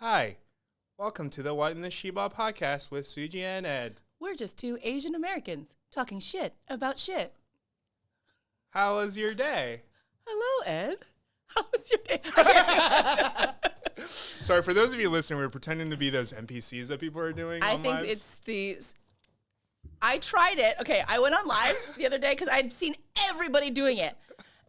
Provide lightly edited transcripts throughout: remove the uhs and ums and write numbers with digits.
Hi, welcome to the WhatintheShibal podcast with Soogia and Ed. We're just two Asian Americans talking shit about shit. How was your day? Hello, Ed. How was your day? Sorry, for those of you listening, we're pretending to be those NPCs that people are doing I on think lives. it's the... I tried it. Okay, I went on live the other day because I'd seen everybody doing it.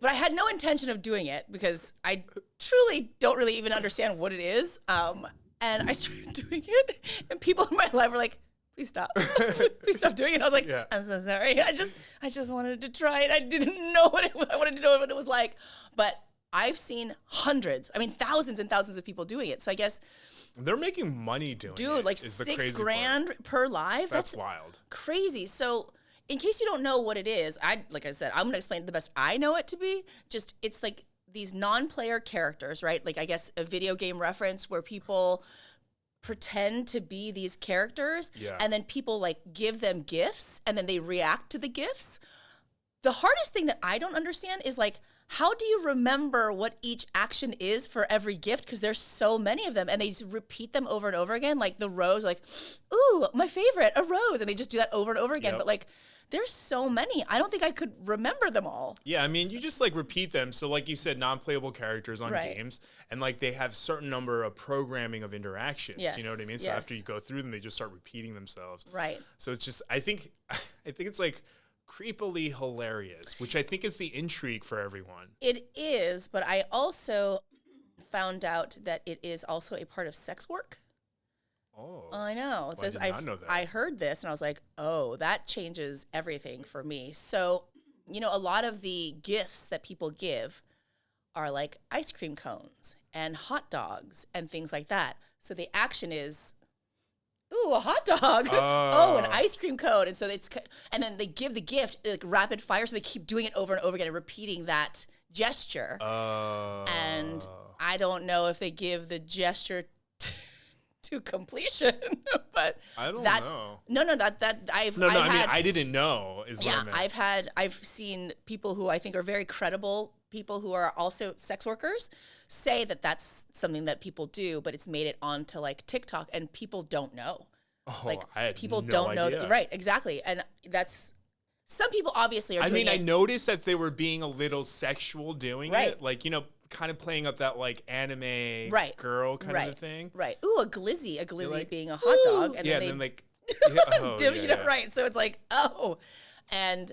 But I had no intention of doing it because I truly don't really even understand what it is. And I started doing it, and people in my life were like, please stop. Please stop doing it. I was like, yeah. I'm so sorry. I just wanted to try it. I didn't know what it was. I wanted to know what it was like. But I've seen thousands and thousands of people doing it. So I guess... They're making money doing it. Dude, like $6,000 per live? That's wild. Crazy. So... in case you don't know what it is, like I said, I'm going to explain it the best I know it to be. Just, it's like these non-player characters, right? Like, I guess a video game reference where people pretend to be these characters, and then people, like, give them gifts, and then they react to the gifts. The hardest thing that I don't understand is, like, how do you remember what each action is for every gift? Because there's so many of them, and they just repeat them over and over again. Like, the rose, like, ooh, my favorite, a rose. And they just do that over and over again. But, like, there's so many. I don't think I could remember them all. Yeah, I mean, you just, like, repeat them. So, like you said, non-playable characters on games. And, like, they have certain number of programming of interactions. Yes. You know what I mean? So after you go through them, they just start repeating themselves. Right. So it's just, I think it's, like, creepily hilarious, which I think is the intrigue for everyone. It is, but I also found out that it is also a part of sex work. Oh, I know. Well, I did not know that. I heard this and I was like, oh, that changes everything for me. So, you know, a lot of the gifts that people give are like ice cream cones and hot dogs and things like that. So the action is, ooh, a hot dog. Oh, an ice cream cone. And so and then they give the gift like rapid fire. So they keep doing it over and over again and repeating that gesture. And I don't know if they give the gesture to completion, but I don't know. I didn't know is what I meant. I've seen people who I think are very credible, people who are also sex workers, say that that's something that people do, but it's made it onto like TikTok and people don't know. Oh, like I had people no don't idea. know. Right, exactly. And that's, some people obviously are doing it. I noticed that they were being a little sexual doing it. Like, you know, kind of playing up that like anime girl kind of a thing. Right. Ooh, a glizzy like, being a hot dog. And then like, right. So it's like, oh, and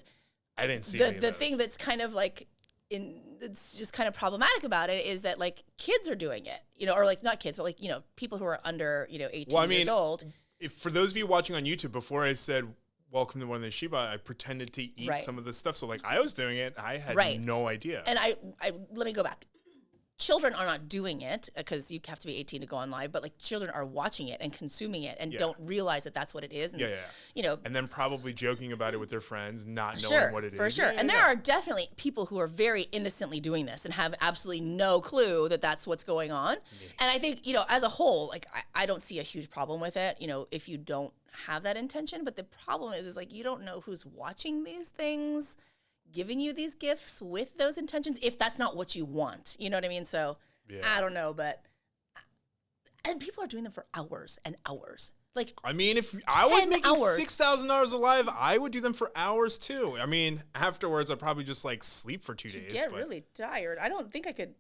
I didn't see the thing that's kind of like it's just kind of problematic about it is that like kids are doing it, you know, or like not kids, but like, you know, people who are under, you know, 18 years old. If for those of you watching on YouTube, before I said, welcome to WhatintheShibal, I pretended to eat some of the stuff. So like I was doing it. I had no idea. And I let me go back. Children are not doing it because you have to be 18 to go on live, but like children are watching it and consuming it and don't realize that that's what it is. And, you know, and then probably joking about it with their friends, not knowing what it is. For sure. And there are definitely people who are very innocently doing this and have absolutely no clue that that's what's going on. And I think, you know, as a whole, like I don't see a huge problem with it, you know, if you don't have that intention. But the problem is like you don't know who's watching these things, giving you these gifts with those intentions, if that's not what you want. You know what I mean? So I don't know, but and people are doing them for hours and hours. Like, I mean, if I was making $6,000 a live, I would do them for hours too. I mean, afterwards, I'd probably just like sleep for 2 days. Get really tired. I don't think I could.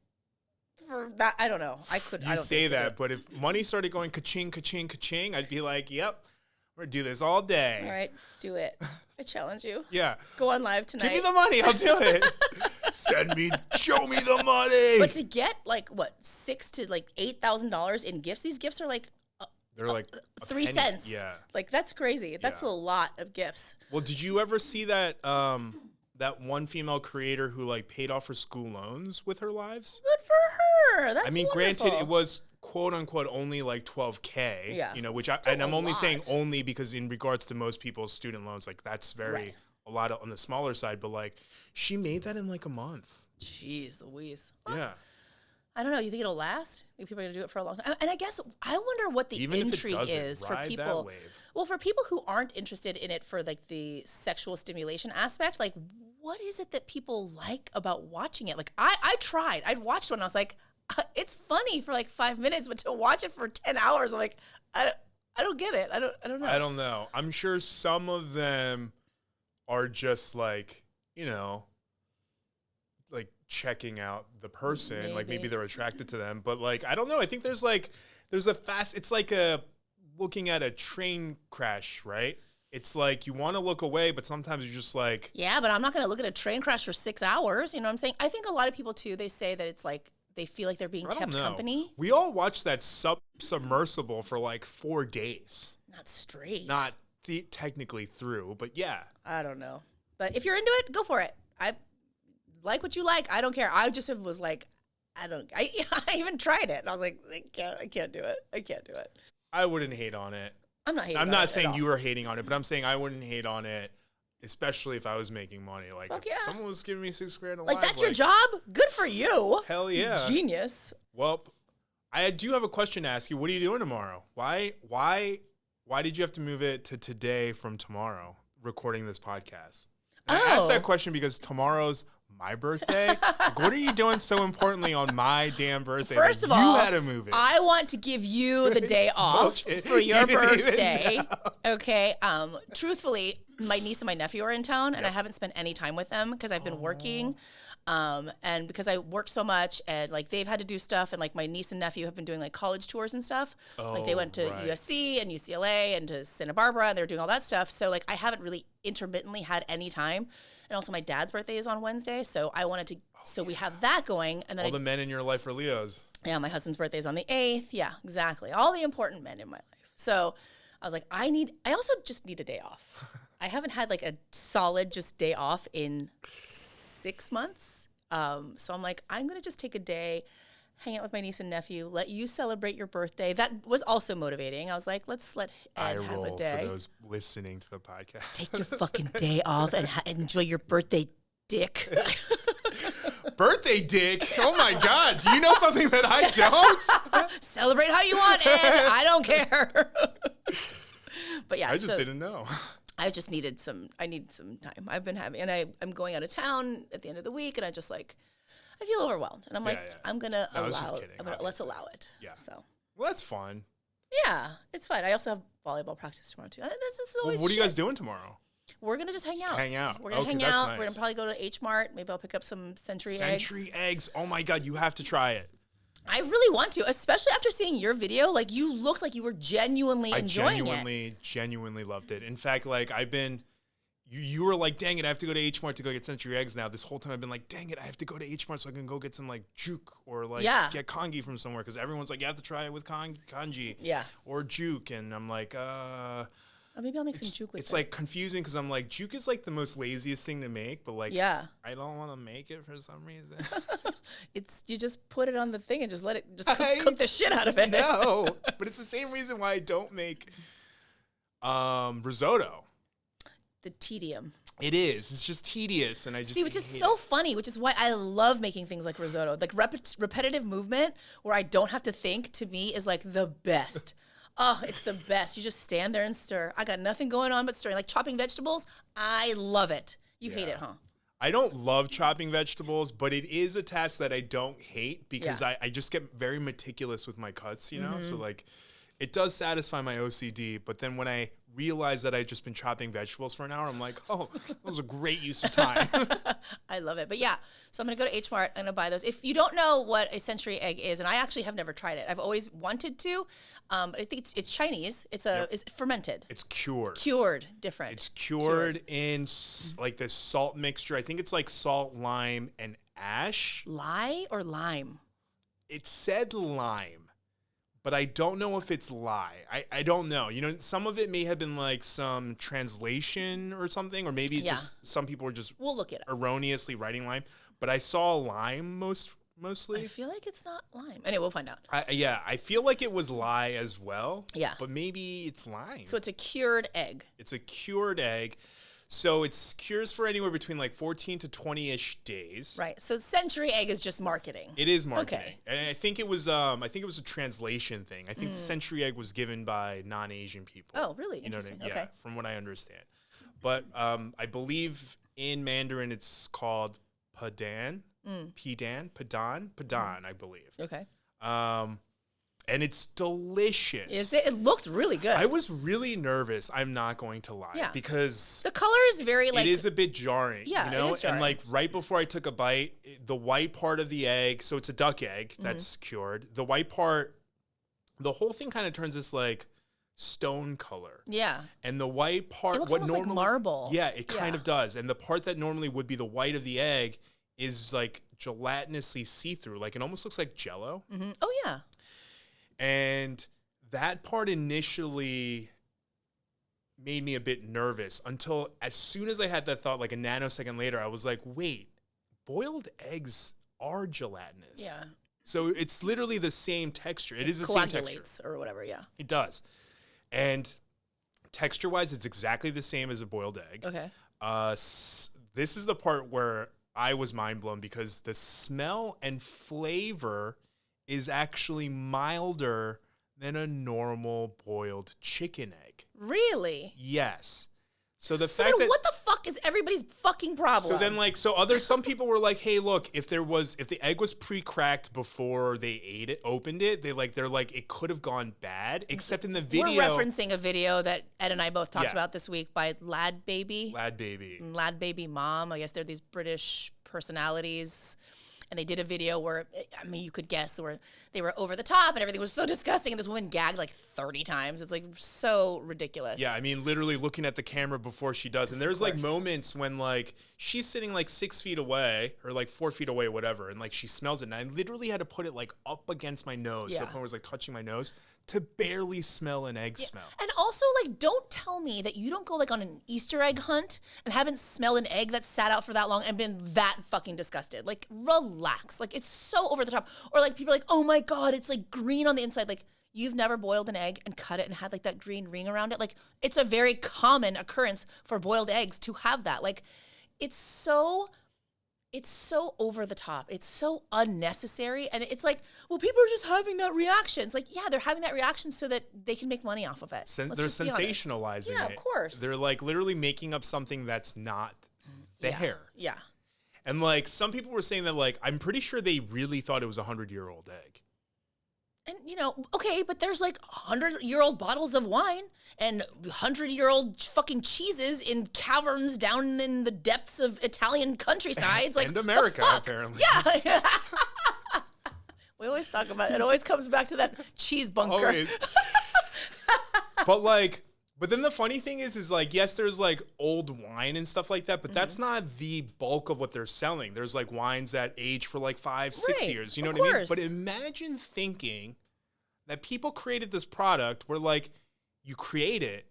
For that, I don't know. I could. You say that, but if money started going ka-ching, ka-ching, ka-ching, I'd be like, yep, we're gonna do this all day. All right, do it. I challenge you. Yeah. Go on live tonight. Give me the money. I'll do it. Show me the money. But to get like what, $6,000 to like $8,000 in gifts, these gifts are like they're like 3 cents. Yeah. Like that's crazy. That's a lot of gifts. Well, did you ever see that that one female creator who like paid off her school loans with her lives? Good for her. That's wonderful. Granted, it was quote unquote only like $12,000. Yeah. You know, which I'm only saying only because in regards to most people's student loans, like that's very a lot on the smaller side. But like, she made that in like a month. Jeez Louise. Yeah. I don't know. You think it'll last? You think people are going to do it for a long time? And I guess I wonder what the intrigue is for people. Well, for people who aren't interested in it for like the sexual stimulation aspect, like what is it that people like about watching it? Like I tried. I'd watched one and I was like, it's funny for like 5 minutes, but to watch it for 10 hours, I'm like, I don't get it. I don't know. I don't know. I'm sure some of them are just like, like checking out the person. Like maybe they're attracted to them, but like, I don't know. I think there's it's like looking at a train crash, right? It's like you want to look away, but sometimes you're just like... Yeah, but I'm not going to look at a train crash for 6 hours. You know what I'm saying? I think a lot of people, too, they say that it's like they feel like they're being kept company. We all watched that submersible for like 4 days. Not straight. Not technically through, but yeah. I don't know. But if you're into it, go for it. I like what you like. I don't care. I just was like, I even tried it. And I was like, I can't do it. I can't do it. I wouldn't hate on it. I'm not hating on it. I'm not saying you were hating on it, but I'm saying I wouldn't hate on it, especially if I was making money. Like, if someone was giving me $6,000 a like, that's your job? Good for you. Hell yeah. Genius. Well, I do have a question to ask you. What are you doing tomorrow? Why did you have to move it to today from tomorrow, recording this podcast? And I asked that question because tomorrow's my birthday. Like, what are you doing so importantly on my damn birthday? First of all, you had to move it. I want to give you the day off for your birthday. Okay. Truthfully, my niece and my nephew are in town, and I haven't spent any time with them because I've been working. And because I work so much, and like they've had to do stuff, and like my niece and nephew have been doing like college tours and stuff. Like they went to USC and UCLA and to Santa Barbara, and they're doing all that stuff. So like I haven't really intermittently had any time. And also my dad's birthday is on Wednesday, so I wanted to. So we have that going, and then all the men in your life are Leos. Yeah, my husband's birthday is on the 8th. Yeah, exactly. All the important men in my life. So I was like, I also just need a day off. I haven't had like a solid just day off in 6 months. So I'm like, I'm going to just take a day, hang out with my niece and nephew, let you celebrate your birthday. That was also motivating. I was like, let's let Ed have a day. For those listening to the podcast. Take your fucking day off and enjoy your birthday, dick. Birthday dick? Oh my God. Do you know something that I don't? Celebrate how you want, Ed. I don't care. But yeah. I just didn't know. I just needed I need some time. I've been having, and I'm going out of town at the end of the week, and I just like, I feel overwhelmed. And I'm like, I'm going to let's allow it. Yeah. So. Well, that's fun. Yeah, it's fun. I also have volleyball practice tomorrow too. This is always what are you guys doing tomorrow? We're going to just hang out. Hang out. We're going to hang out. Nice. We're going to probably go to H Mart. Maybe I'll pick up some Century eggs. Century eggs. Oh my God, you have to try it. I really want to, especially after seeing your video. Like, you looked like you were genuinely enjoying it. I genuinely loved it. In fact, like, you were like, dang it, I have to go to H Mart to go get Century eggs now. This whole time I've been like, dang it, I have to go to H Mart so I can go get some, like, juke or, like, get congee from somewhere. Because everyone's like, you have to try it with congee. Yeah. Or juke. And I'm like, maybe I'll make some juke with it. It's, like, confusing because I'm like, juke is, like, the most laziest thing to make. But, like, I don't want to make it for some reason. You just put it on the thing and just let it cook the shit out of it. No, but it's the same reason why I don't make risotto. The tedium. It is. It's just tedious, and I just which is so funny. Which is why I love making things like risotto. Like repetitive movement, where I don't have to think. To me, is like the best. Oh, it's the best. You just stand there and stir. I got nothing going on but stirring. Like chopping vegetables, I love it. You hate it, huh? I don't love chopping vegetables, but it is a task that I don't hate because I just get very meticulous with my cuts, you know? So, like, it does satisfy my OCD, but then when I realize that I've just been chopping vegetables for an hour, I'm like, oh, that was a great use of time. I love it. But yeah, so I'm going to go to H Mart. I'm going to buy those. If you don't know what a century egg is, and I actually have never tried it. I've always wanted to, but I think it's Chinese. It's fermented. It's cured. Cured, different. It's cured in like this salt mixture. I think it's like salt, lime, and ash. Lye or lime? It said lime. But I don't know if it's lye. I don't know. You know, some of it may have been like some translation or something, or maybe just some people were just we'll look it up. Erroneously writing lime. But I saw lime mostly. I feel like it's not lime. Anyway, we'll find out. I feel like it was lye as well. Yeah. But maybe it's lime. So it's a cured egg. It's a cured egg. So it's cures for anywhere between like 14 to 20-ish days. Right. So century egg is just marketing. It is marketing. Okay. And I think it was a translation thing. I think the century egg was given by non-Asian people. Oh, really? You know what I mean? Okay. Yeah, from what I understand. But I believe in Mandarin it's called padan. Padan, I believe. Okay. And it's delicious. Is it? It looked really good. I was really nervous. I'm not going to lie. Yeah. Because the color is very like. It is a bit jarring. Yeah, you know? it is jarring. And like right before I took a bite, the white part of the egg, so it's a duck egg that's cured. The white part, the whole thing kind of turns this like stone color. Yeah. And the white part, it looks almost like marble. Yeah, it kind of does. And the part that normally would be the white of the egg is like gelatinously see-through. Like it almost looks like Jell-O. Mm-hmm. Oh yeah. And that part initially made me a bit nervous until as soon as I had that thought, like a nanosecond later, I was like, wait, boiled eggs are gelatinous. Yeah. So it's literally the same texture. It is the same texture. Or whatever, yeah. It does. And texture-wise, it's exactly the same as a boiled egg. Okay. This is the part where I was mind blown because the smell and flavor is actually milder than a normal boiled chicken egg. Really? Yes. So the so fact then that what the fuck is everybody's fucking problem? So then like some people were like, hey, look, if the egg was pre-cracked before they opened it, they're like it could have gone bad, except in the video. We're referencing a video that Ed and I both talked about this week by Lad Baby Mom. I guess they're these British personalities. And they did a video where, I mean, you could guess they were over the top and everything was so disgusting. And this woman gagged like 30 times. It's like so ridiculous. Yeah, I mean, literally looking at the camera before she does. And there's like moments when like she's sitting like 6 feet away or like 4 feet away, whatever. And like she smells it. And I literally had to put it like up against my nose. So the point where it was like touching my nose to barely smell an egg smell. And also, like, don't tell me that you don't go like on an Easter egg hunt and haven't smelled an egg that's sat out for that long and been that fucking disgusted. Like, relax. Like, it's so over the top. Or like people are like, oh my God, it's like green on the inside. Like, you've never boiled an egg and cut it and had like that green ring around it. Like, it's a very common occurrence for boiled eggs to have that. Like, it's so over the top. It's so unnecessary. And it's like, well, people are just having that reaction. It's like, yeah, they're having that reaction so that they can make money off of it. They're sensationalizing it. Yeah, of course. They're like literally making up something that's not there. Yeah. And like some people were saying that like, I'm pretty sure they really thought it was a 100-year-old egg. And, you know, okay, but there's like 100-year-old bottles of wine and 100-year-old fucking cheeses in caverns down in the depths of Italian countrysides. Like, and America, apparently. Yeah. We always talk about it. It always comes back to that cheese bunker. Always. But then the funny thing is like, yes, there's like old wine and stuff like that, but that's not the bulk of what they're selling. There's like wines that age for like 5-6 years. You know what I mean? But imagine thinking that people created this product where like you create it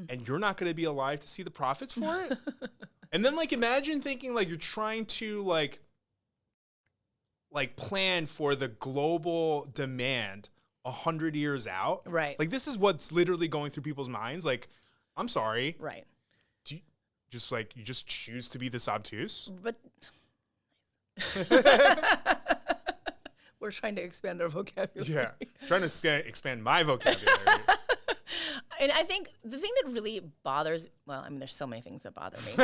and you're not going to be alive to see the profits for it. And then like imagine thinking like you're trying to like plan for the global demand 100 years out. Right. Like this is what's literally going through people's minds. Like, I'm sorry. Right. Do you just choose to be this obtuse? But we're trying to expand our vocabulary. Yeah. Trying to expand my vocabulary. And I think the thing that really bothers, well, I mean, there's so many things that bother me,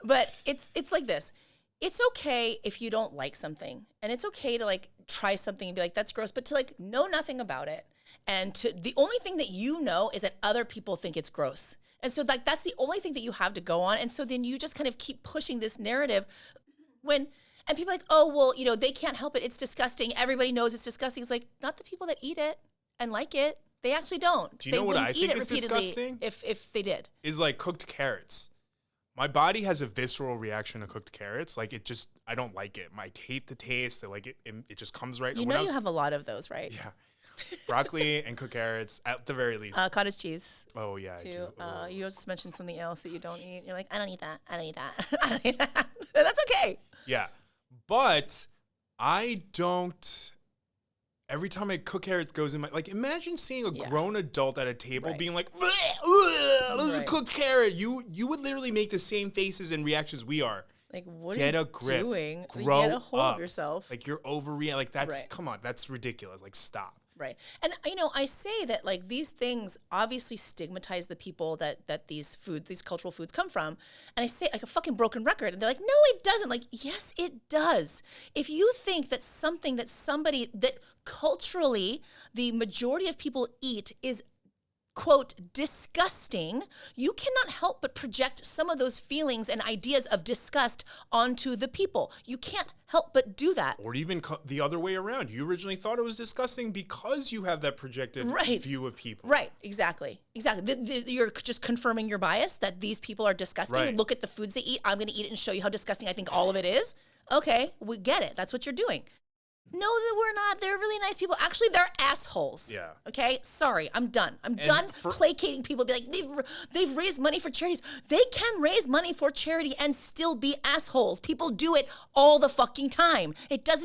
but it's like this. It's okay if you don't like something, and it's okay to like try something and be like, that's gross, but to like know nothing about it. And the only thing that you know is that other people think it's gross. And so like, that's the only thing that you have to go on. And so then you just kind of keep pushing this narrative and people are like, oh, well, you know, they can't help it. It's disgusting. Everybody knows it's disgusting. It's like, not the people that eat it and like it. They actually don't. Do you know what I think is disgusting? If they did. Is like cooked carrots. My body has a visceral reaction to cooked carrots. Like I don't like it. I hate the taste. It just comes right. You know you have a lot of those, right? Yeah. Broccoli and cooked carrots at the very least. Cottage cheese. Oh yeah, too. I do. You just mentioned something else that you don't eat. You're like, I don't eat that. I don't eat that. I don't eat that. That's okay. Yeah. But I don't. Every time I cook carrots, goes in my like. Imagine seeing a grown adult at a table being like, "There's a cooked carrot." You would literally make the same faces and reactions we are. Like, what are you doing? Grow Get a hold up. of yourself. Like you're overreacting. Like come on, that's ridiculous. Like stop. Right. And, I say that, like, these things obviously stigmatize the people that these cultural foods come from. And I say, like, a fucking broken record. And they're like, no, it doesn't. Like, yes, it does. If you think that something that culturally the majority of people eat is, quote, disgusting, you cannot help but project some of those feelings and ideas of disgust onto the people. You can't help but do that. Or even the other way around. You originally thought it was disgusting because you have that projected view of people. Right, exactly. You're just confirming your bias that these people are disgusting. Right. Look at the foods they eat. I'm going to eat it and show you how disgusting I think all of it is. Okay, we get it. That's what you're doing. No, that we're not. They're really nice people. Actually, they're assholes. Yeah. Okay? Sorry, I'm done. I'm done placating people. Be like, they've raised money for charities. They can raise money for charity and still be assholes. People do it all the fucking time.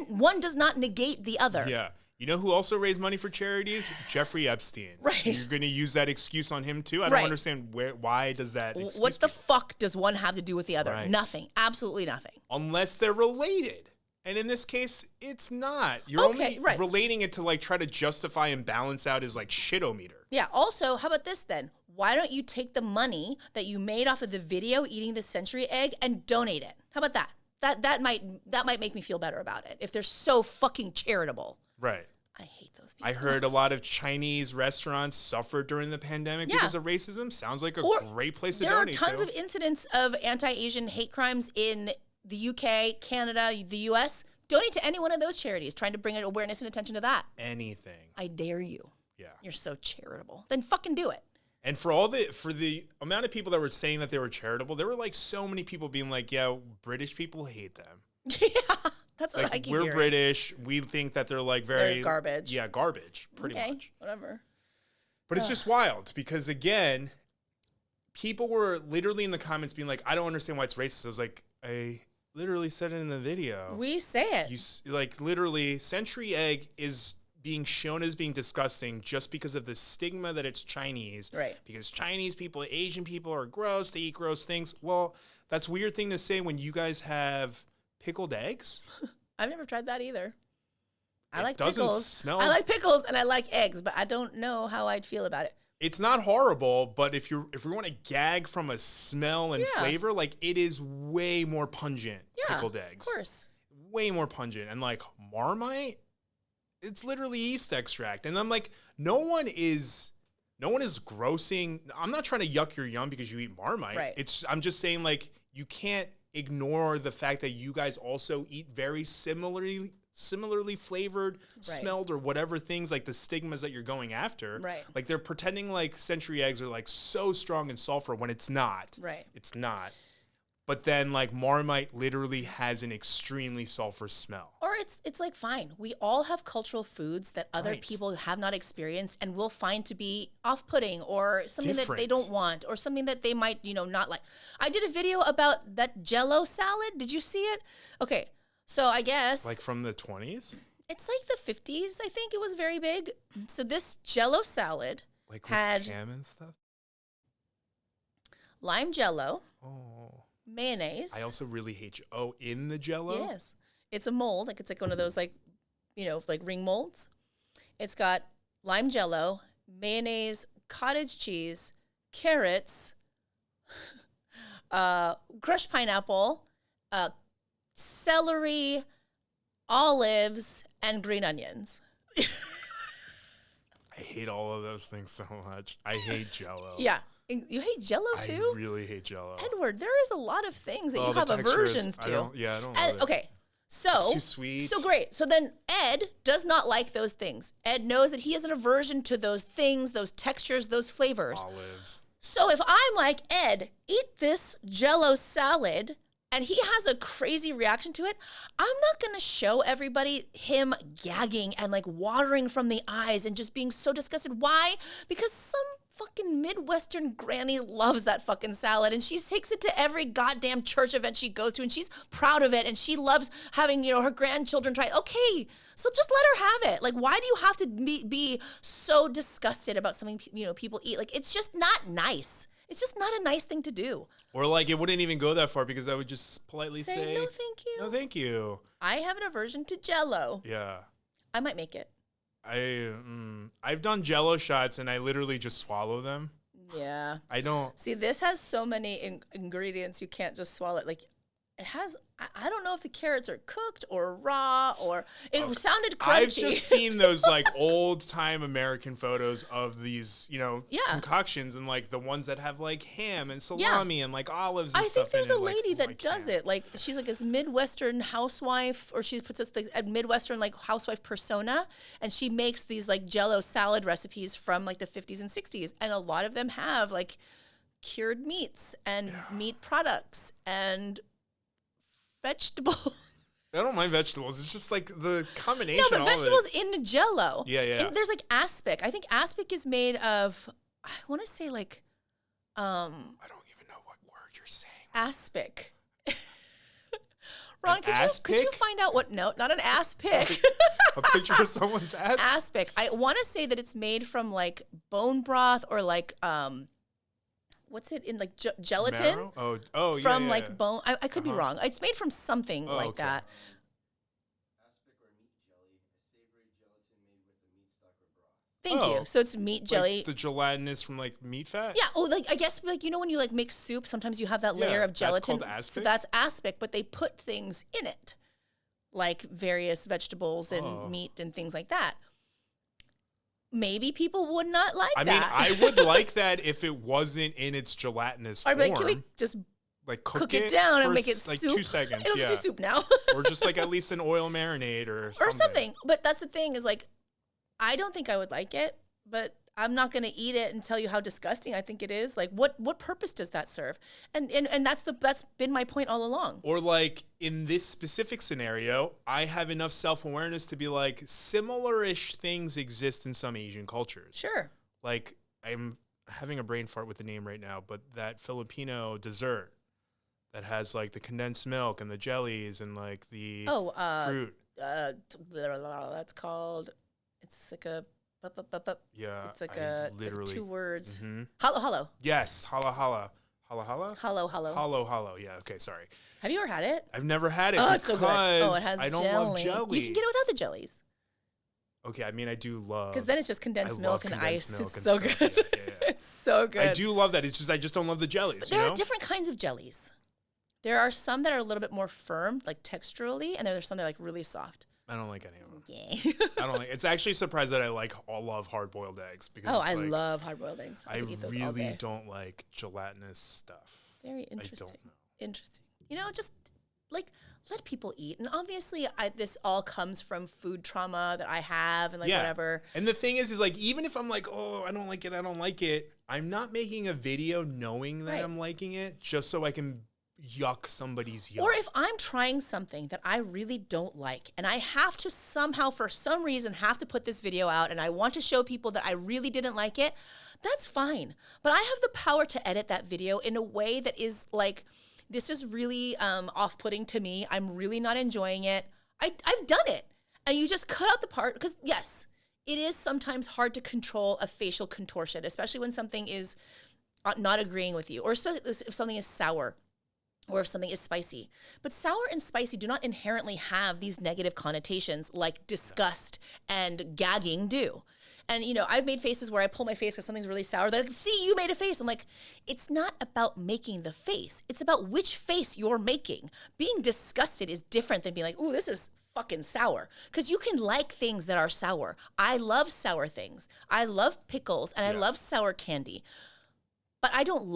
One does not negate the other. Yeah. You know who also raised money for charities? Jeffrey Epstein. Right. You're going to use that excuse on him too? I don't understand why does that excuse What the fuck does one have to do with the other? Right. Nothing. Absolutely nothing. Unless they're related. And in this case, it's not. You're only relating it to like try to justify and balance out his like shit-o-meter. Yeah. Also, how about this then? Why don't you take the money that you made off of the video eating the century egg and donate it? How about that? That might make me feel better about it if they're so fucking charitable. Right. I hate those people. I heard a lot of Chinese restaurants suffered during the pandemic because of racism. Sounds like a great place to donate to. There are tons of incidents of anti-Asian hate crimes in the UK, Canada, the US. Donate to any one of those charities, trying to bring awareness and attention to that. Anything. I dare you. Yeah. You're so charitable. Then fucking do it. And for the amount of people that were saying that they were charitable, there were like so many people being like, yeah, British people hate them. Yeah. That's what I keep hearing. We're British. We think that they're like they're garbage. Yeah, garbage, pretty much. Whatever. But it's just wild because, again, people were literally in the comments being like, I don't understand why it's racist. I was like, I literally said it in the video. We say it. You like literally, century egg is being shown as being disgusting just because of the stigma that it's Chinese. Right. Because Chinese people, Asian people are gross. They eat gross things. Well, that's a weird thing to say when you guys have pickled eggs. I've never tried that either. I like doesn't pickles. Smell. I like pickles and I like eggs, but I don't know how I'd feel about it. It's not horrible, but if we want to gag from a smell and flavor, like it is way more pungent. Pickled eggs, of course, way more pungent. And like Marmite, it's literally yeast extract. And I'm like, no one is grossing. I'm not trying to yuck your yum because you eat Marmite. Right. I'm just saying like you can't ignore the fact that you guys also eat very similarly flavored, smelled, or whatever things, like the stigmas that you're going after. Right. Like they're pretending like century eggs are like so strong in sulfur when it's not. Right. It's not. But then like Marmite literally has an extremely sulfur smell. Or it's like, fine, we all have cultural foods that other people have not experienced and will find to be off-putting or something that they don't want or something that they might, not like. I did a video about that Jell-O salad. Did you see it? Okay. So I guess like from the 20s? It's like the 50s, I think it was very big. So this Jell-O salad like had with ham and stuff? Lime Jell-O. Oh. Mayonnaise. I also really hate in the Jell-O? Yes. It's a mold, like it's like one of those like ring molds. It's got lime Jell-O, mayonnaise, cottage cheese, carrots, crushed pineapple, celery, olives, and green onions. I hate all of those things so much. I hate Jell-O. Yeah. You hate Jell-O too? I really hate Jell-O. Edward, there is a lot of things that you have aversions to. I don't love it. Okay. So it's too sweet. So great. So then Ed does not like those things. Ed knows that he has an aversion to those things, those textures, those flavors. Olives. So if I'm like, Ed, eat this Jell-O salad, and he has a crazy reaction to it, I'm not going to show everybody him gagging and like watering from the eyes and just being so disgusted. Why? Because some fucking Midwestern granny loves that fucking salad and she takes it to every goddamn church event she goes to and she's proud of it and she loves having, her grandchildren try. Okay, so just let her have it. Like, why do you have to be so disgusted about something, people eat? Like, it's just not nice. It's just not a nice thing to do. Or like it wouldn't even go that far because I would just politely say, no, thank you. No, thank you. I have an aversion to Jell-O. Yeah. I might make it. I've done Jello shots and I literally just swallow them. Yeah. I don't See, this has so many ingredients you can't just swallow it. Like, it has. I don't know if the carrots are cooked or raw or it sounded crunchy. I've just seen those like old time American photos of these, concoctions and like the ones that have like ham and salami and like olives and I stuff. think there's in a it. lady like, that does it. Like she's like this Midwestern housewife, or she puts this like a Midwestern like housewife persona, and she makes these like Jello salad recipes from like the 50s and 60s, and a lot of them have like cured meats and meat products and vegetables. I don't mind vegetables. It's just like the combination. No, but all vegetables of it. in Jello. Yeah. And there's like aspic. I think aspic is made of. I want to say like. I don't even know what word you're saying. Aspic. Ron, An could you find out what? No, not an aspic. A picture of someone's ass. Aspic. I want to say that it's made from like bone broth or like what's it in like gelatin? Marrow? Oh, yeah. From like bone. I could be wrong. It's made from something like that. Aspic or meat jelly, a savory gelatin made with a meat stock or broth. Thank you. So it's meat jelly. Like the gelatinous from like meat fat? Yeah. Oh, like I guess like when you like make soup, sometimes you have that layer of gelatin. That's called aspic? So that's aspic, but they put things in it, like various vegetables and meat and things like that. Maybe people would not like that. I mean, I would like that if it wasn't in its gelatinous form. I'd be like, can we just like cook it down and make it like soup? 2 seconds. It'll just be soup now. Or just like at least an oil marinade or something. Or something. But that's the thing is like, I don't think I would like it, but I'm not going to eat it and tell you how disgusting I think it is. Like, what purpose does that serve? And that's been my point all along. Or like in this specific scenario, I have enough self-awareness to be like, similar-ish things exist in some Asian cultures. Sure. Like I'm having a brain fart with the name right now, but that Filipino dessert that has like the condensed milk and the jellies and like the fruit. That's called. It's like a. Yeah, it's like literally it's like 2 words. Mm-hmm. Halo. Yes, hala. Halo. Yeah, okay, sorry. Have you ever had it? I've never had it because it's so good. Oh, it has I don't jelly. love jelly. You can get it without the jellies. Okay, I mean I do love because then it's just condensed milk and ice. Milk it's and so stuff. good. Yeah. It's so good. I do love that. It's just I just don't love the jellies. But there are different kinds of jellies. There are some that are a little bit more firm, like texturally, and there's some that are like really soft. I don't like any of them. Yeah. I don't like. It's actually surprised that I love hard-boiled eggs because I love hard-boiled eggs. I eat those all really day. don't like gelatinous stuff. Very interesting. I don't know. Interesting. Just like let people eat, and obviously, this all comes from food trauma that I have, and like whatever. And the thing is like even if I'm like, oh, I don't like it, I'm not making a video knowing that I'm liking it just so I can yuck somebody's yuck. Or if I'm trying something that I really don't like and I have to somehow for some reason have to put this video out and I want to show people that I really didn't like it, that's fine. But I have the power to edit that video in a way that is like, this is really off-putting to me. I'm really not enjoying it. I've done it. And you just cut out the part because yes, it is sometimes hard to control a facial contortion, especially when something is not agreeing with you or if something is sour. Or if something is spicy. But sour and spicy do not inherently have these negative connotations like disgust and gagging do. And, I've made faces where I pull my face because something's really sour. They're like, see, you made a face. I'm like, it's not about making the face. It's about which face you're making. Being disgusted is different than being like, ooh, this is fucking sour. Because you can like things that are sour. I love sour things. I love pickles and I love sour candy. But I don't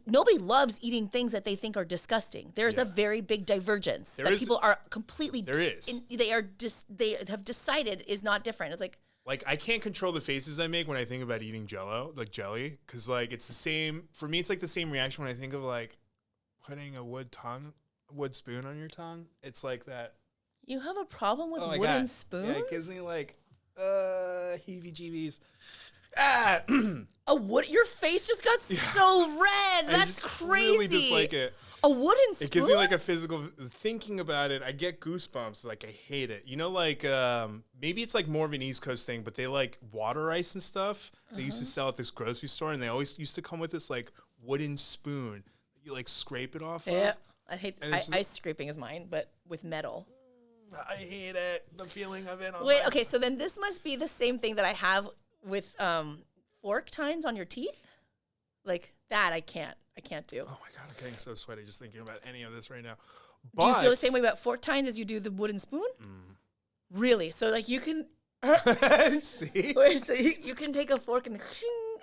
nobody loves eating things that they think are disgusting. There's a very big divergence that people are completely. There is. They have decided is not different. It's like I can't control the faces I make when I think about eating Jello, like jelly, because like it's the same for me. It's like the same reaction when I think of like putting a wood spoon on your tongue. It's like that. You have a problem with wooden spoons? Yeah, it gives me like heebie-jeebies. Your face just got so red. That's crazy. I really dislike it. A wooden spoon? It gives me like a physical, thinking about it, I get goosebumps. Like I hate it. Like maybe it's like more of an East Coast thing, but they like water ice and stuff. They used to sell at this grocery store and they always used to come with this like wooden spoon that you like scrape it off of. I hate ice scraping is mine, but with metal. I hate it. The feeling of it. Wait, okay, so then this must be the same thing that I have with fork tines on your teeth? Like that I can't do. Oh my God, I'm getting so sweaty just thinking about any of this right now. Do you feel the same way about fork tines as you do the wooden spoon? Really? So like you can See? wait, so you can take a fork and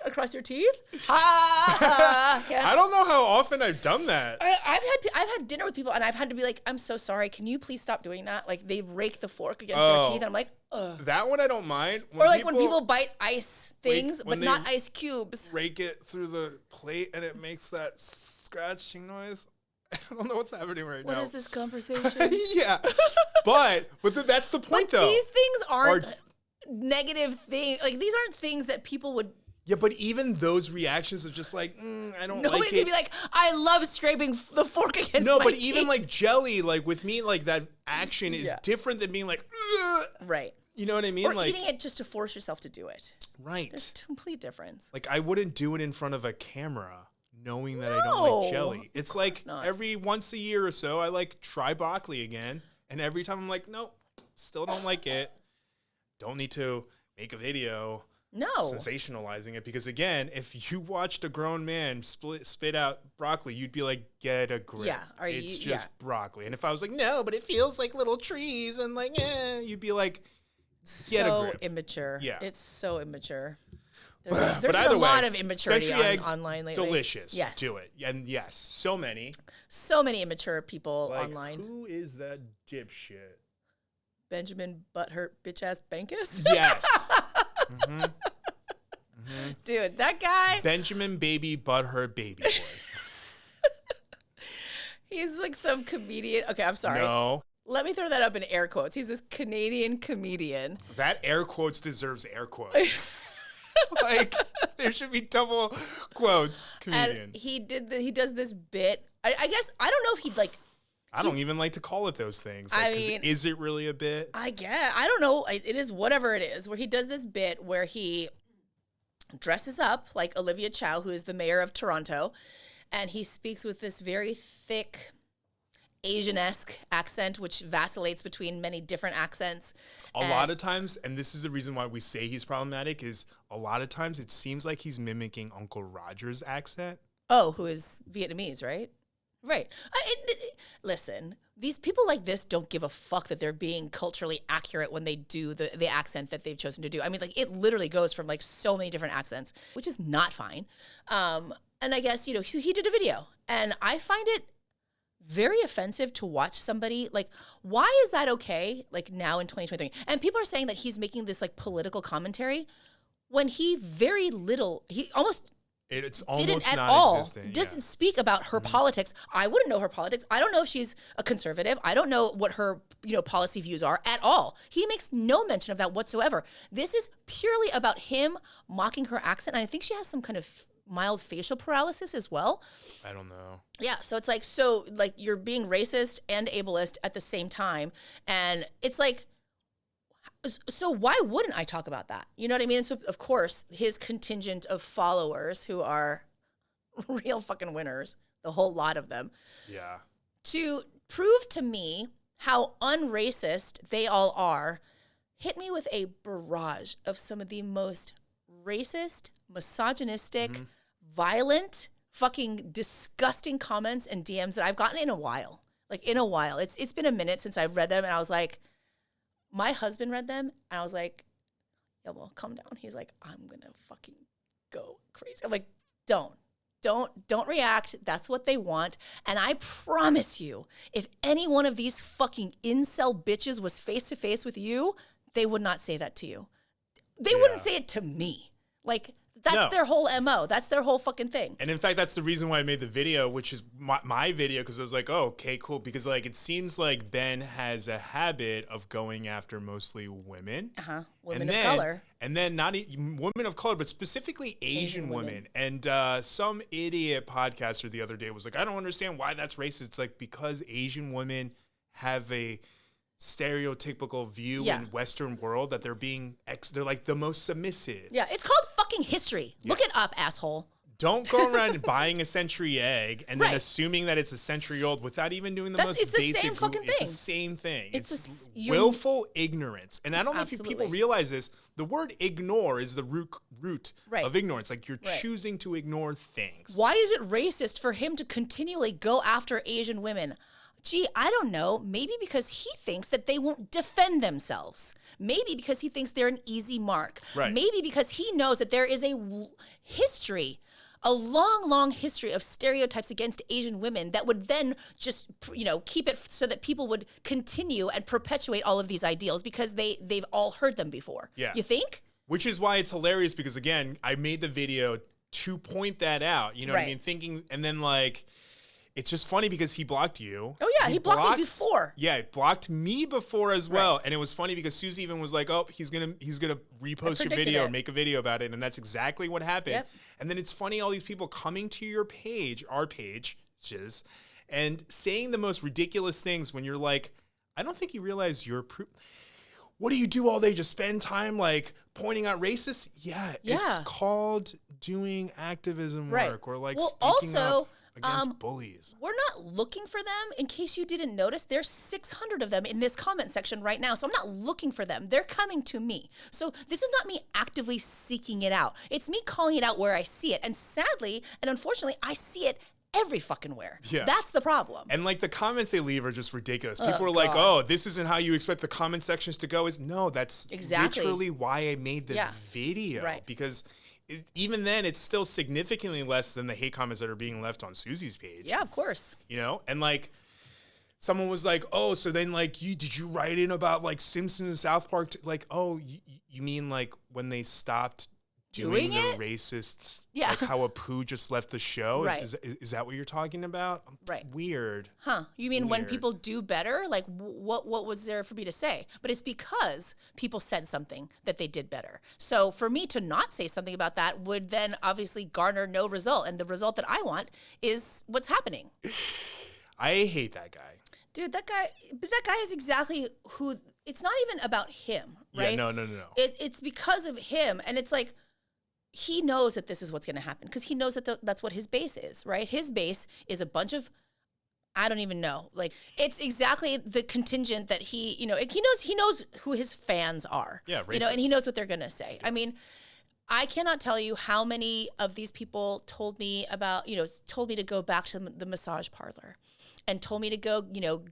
across your teeth? I don't know how often I've done that. I've had dinner with people and I've had to be like, I'm so sorry. Can you please stop doing that? Like they rake the fork against their teeth, and I'm like, ugh. That one I don't mind. Or like when people bite ice things, but not ice cubes. Rake it through the plate and it makes that scratching noise. I don't know what's happening right now. What is this conversation? Yeah, but that's the point though. These things aren't negative things. Like these aren't things that people would. Yeah, but even those reactions are just like, I don't like it. Nobody's gonna be like, I love scraping the fork against my but teeth. even like jelly, like with me, like that action is different than being like, ugh. Right. You know what I mean? Or like eating it just to force yourself to do it. Right. There's a complete difference. Like I wouldn't do it in front of a camera, knowing that I don't like jelly. It's like every once a year or so, I like try broccoli again, and every time I'm like, nope, still don't like it. Don't need to make a video. No. Sensationalizing it, because again, if you watched a grown man spit out broccoli, you'd be like, get a grip. Yeah. It's just broccoli. And if I was like, no, but it feels like little trees and like, you'd be like, get a grip. So immature. Yeah. It's so immature. There's been a lot of immaturity century eggs, online lately. Delicious. Yes. Do it. And yes, so many. So many immature people like, online. Who is that dipshit? Benjamin Butthurt bitch-ass Bankus? Yes. Dude, that guy. Benjamin Baby Butthurt Baby Boy. He's like some comedian. Okay, I'm sorry. No. Let me throw that up in air quotes. He's this Canadian comedian. That air quotes deserves air quotes. Like, there should be double quotes. Comedian. And he does this bit. I guess, I don't know if he'd like. I don't even like to call it those things. Like, is it really a bit? I guess. I don't know. It is whatever it is, where he does this bit where he dresses up like Olivia Chow, who is the mayor of Toronto, and he speaks with this very thick Asian-esque accent, which vacillates between many different accents. A lot of times, and this is the reason why we say he's problematic, is a lot of times it seems like he's mimicking Uncle Roger's accent. Oh, who is Vietnamese, right? Right. Listen, these people like this don't give a fuck that they're being culturally accurate when they do the accent that they've chosen to do. I mean, like, it literally goes from, like, so many different accents, which is not fine. And I guess, you know, he did a video, and I find it very offensive to watch somebody, like, why is that okay, like, now in 2023? And people are saying that he's making this, like, political commentary when he almost... It's almost didn't at not all. existent. Doesn't speak about her politics. I wouldn't know her politics. I don't know if she's a conservative. I don't know what her, policy views are at all. He makes no mention of that whatsoever. This is purely about him mocking her accent. And I think she has some kind of mild facial paralysis as well. I don't know. Yeah, so it's like, you're being racist and ableist at the same time. And it's like, so why wouldn't I talk about that? You know what I mean? And so, of course, his contingent of followers, who are real fucking winners, the whole lot of them. Yeah. To prove to me how unracist they all are, hit me with a barrage of some of the most racist, misogynistic, violent, fucking disgusting comments and DMs that I've gotten in a while. Like, in a while. It's been a minute since I've read them, and I was like... My husband read them, and I was like, yeah, well, calm down. He's like, I'm going to fucking go crazy. I'm like, don't react. That's what they want. And I promise you, if any one of these fucking incel bitches was face-to-face with you, they would not say that to you. They wouldn't say it to me. Like, that's their whole MO. That's their whole fucking thing. And in fact, that's the reason why I made the video, which is my video, because I was like, oh, okay, cool. Because, like, it seems like Ben has a habit of going after mostly women. Women of color. And then not women of color, but specifically Asian women. And some idiot podcaster the other day was like, I don't understand why that's racist. It's like, because Asian women have a stereotypical view in Western world that they're being they're like the most submissive. Yeah, it's called fucking history. Look it up, asshole. Don't go around buying a century egg and then Right. assuming that it's a century old without even doing the It's most the basic. same fucking It's thing. the same thing. It's willful ignorance. And I don't know if people Absolutely. realize this. The word ignore is the root Right. of ignorance. Like you're Right. choosing to ignore things. Why is it racist for him to continually go after Asian women? Gee, I don't know. Maybe because he thinks that they won't defend themselves. Maybe because he thinks they're an easy mark. Right. Maybe because he knows that there is a history, a long, long history of stereotypes against Asian women that would then just, keep it so that people would continue and perpetuate all of these ideals because they've all heard them before. Yeah. You think? Which is why it's hilarious because, again, I made the video to point that out. You know what I Right. mean? Thinking, and then like, it's just funny because he blocked you. Oh, yeah, he blocked me before. Yeah, he blocked me before as well. And it was funny because Susie even was like, "Oh, he's gonna repost your video or make a video about it," and that's exactly what happened. Yep. And then it's funny all these people coming to your page, our page, and saying the most ridiculous things when you're like, "I don't think you realize you're." What do you do all day? Just spend time like pointing out racists? Yeah. It's called doing activism work or like speaking up against bullies. We're not looking for them. In case you didn't notice, there's 600 of them in this comment section right now. So I'm not looking for them. They're coming to me. So this is not me actively seeking it out. It's me calling it out where I see it. And sadly, and unfortunately, I see it every fucking where. Yeah. That's the problem. And like the comments they leave are just ridiculous. People are like, "Oh, this isn't how you expect the comment sections to go." No, that's Exactly. literally why I made the video. Right. Because even then, it's still significantly less than the hate comments that are being left on Susie's page. Yeah, of course. And like someone was like, "Oh, so then like did you write in about like Simpsons and South Park?" Like, "Oh, you mean like when they stopped doing the it? racist, Yeah. like how Apu just left the show? Right. Is that what you're talking about?" Right. Weird. Huh. You mean when Weird. people do better? Like what was there for me to say? But it's because people said something that they did better. So for me to not say something about that would then obviously garner no result. And the result that I want is what's happening. I hate that guy. Dude, that guy is exactly who. It's not even about him, right? Yeah, no. It's because of him. And it's like, he knows that this is what's going to happen because he knows that that's what his base is, right? His base is a bunch of, I don't even know. Like, it's exactly the contingent that he knows who his fans are. Yeah, and he knows what they're going to say. I mean, I cannot tell you how many of these people told me to go back to the massage parlor and told me to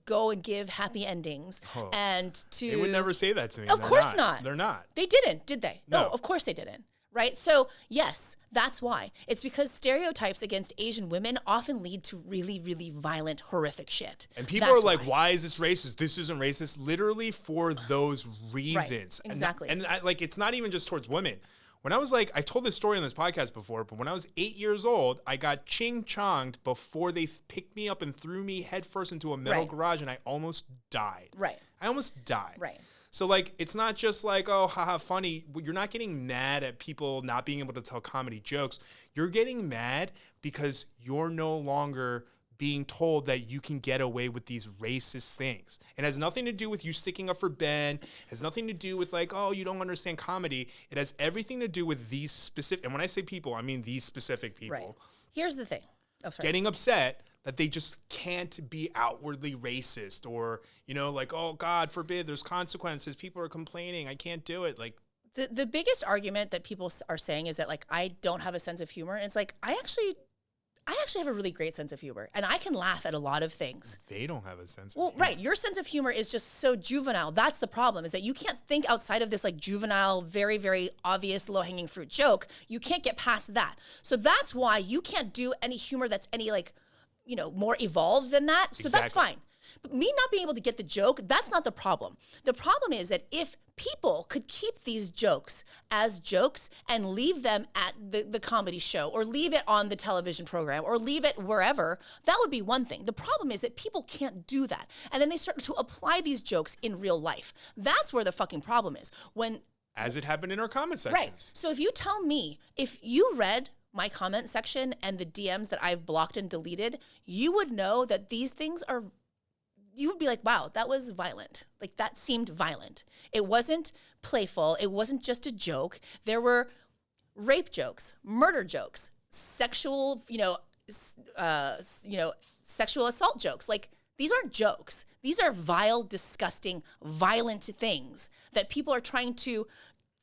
go and give happy endings and to. They would never say that to me. Of course not. They're not. They didn't, did they? No. Of course they didn't. Right? So, yes, that's why. It's because stereotypes against Asian women often lead to really, really violent, horrific shit. And people are like, "Why is this racist? This isn't racist." Literally for those reasons. Right. Exactly. And it's not even just towards women. When I was like, I've told this story on this podcast before, but when I was 8 years old, I got ching-chonged before they picked me up and threw me headfirst into a metal garage, and I almost died. Right. I almost died. Right. So, like, it's not just like, "Oh, haha, funny." You're not getting mad at people not being able to tell comedy jokes. You're getting mad because you're no longer being told that you can get away with these racist things. It has nothing to do with you sticking up for Ben. It has nothing to do with like, "Oh, you don't understand comedy." It has everything to do with these specific, and when I say people, I mean these specific people. Right. Here's the thing. Oh, sorry. Getting upset that they just can't be outwardly racist or, like, "Oh, God forbid, there's consequences. People are complaining. I can't do it." Like, The biggest argument that people are saying is that, like, I don't have a sense of humor. And it's like, I actually have a really great sense of humor, and I can laugh at a lot of things. they don't have a sense of Well, humor. right. Your sense of humor is just so juvenile. That's the problem, is that you can't think outside of this like juvenile, very, very obvious low-hanging fruit joke. You can't get past that. So that's why you can't do any humor that's any like, more evolved than that. So that's Exactly. fine. But me not being able to get the joke, that's not the problem. The problem is that if people could keep these jokes as jokes and leave them at the comedy show or leave it on the television program or leave it wherever, that would be one thing. The problem is that people can't do that. And then they start to apply these jokes in real life. That's where the fucking problem is. As it happened in our comment sections. Right. So if you tell me, if you read my comment section and the DMs that I've blocked and deleted, you would know that these things are, you would be like, wow, that was violent. Like, that seemed violent. It wasn't playful. It wasn't just a joke. There were rape jokes, murder jokes, sexual, sexual assault jokes. Like, these aren't jokes. These are vile, disgusting, violent things that people are trying to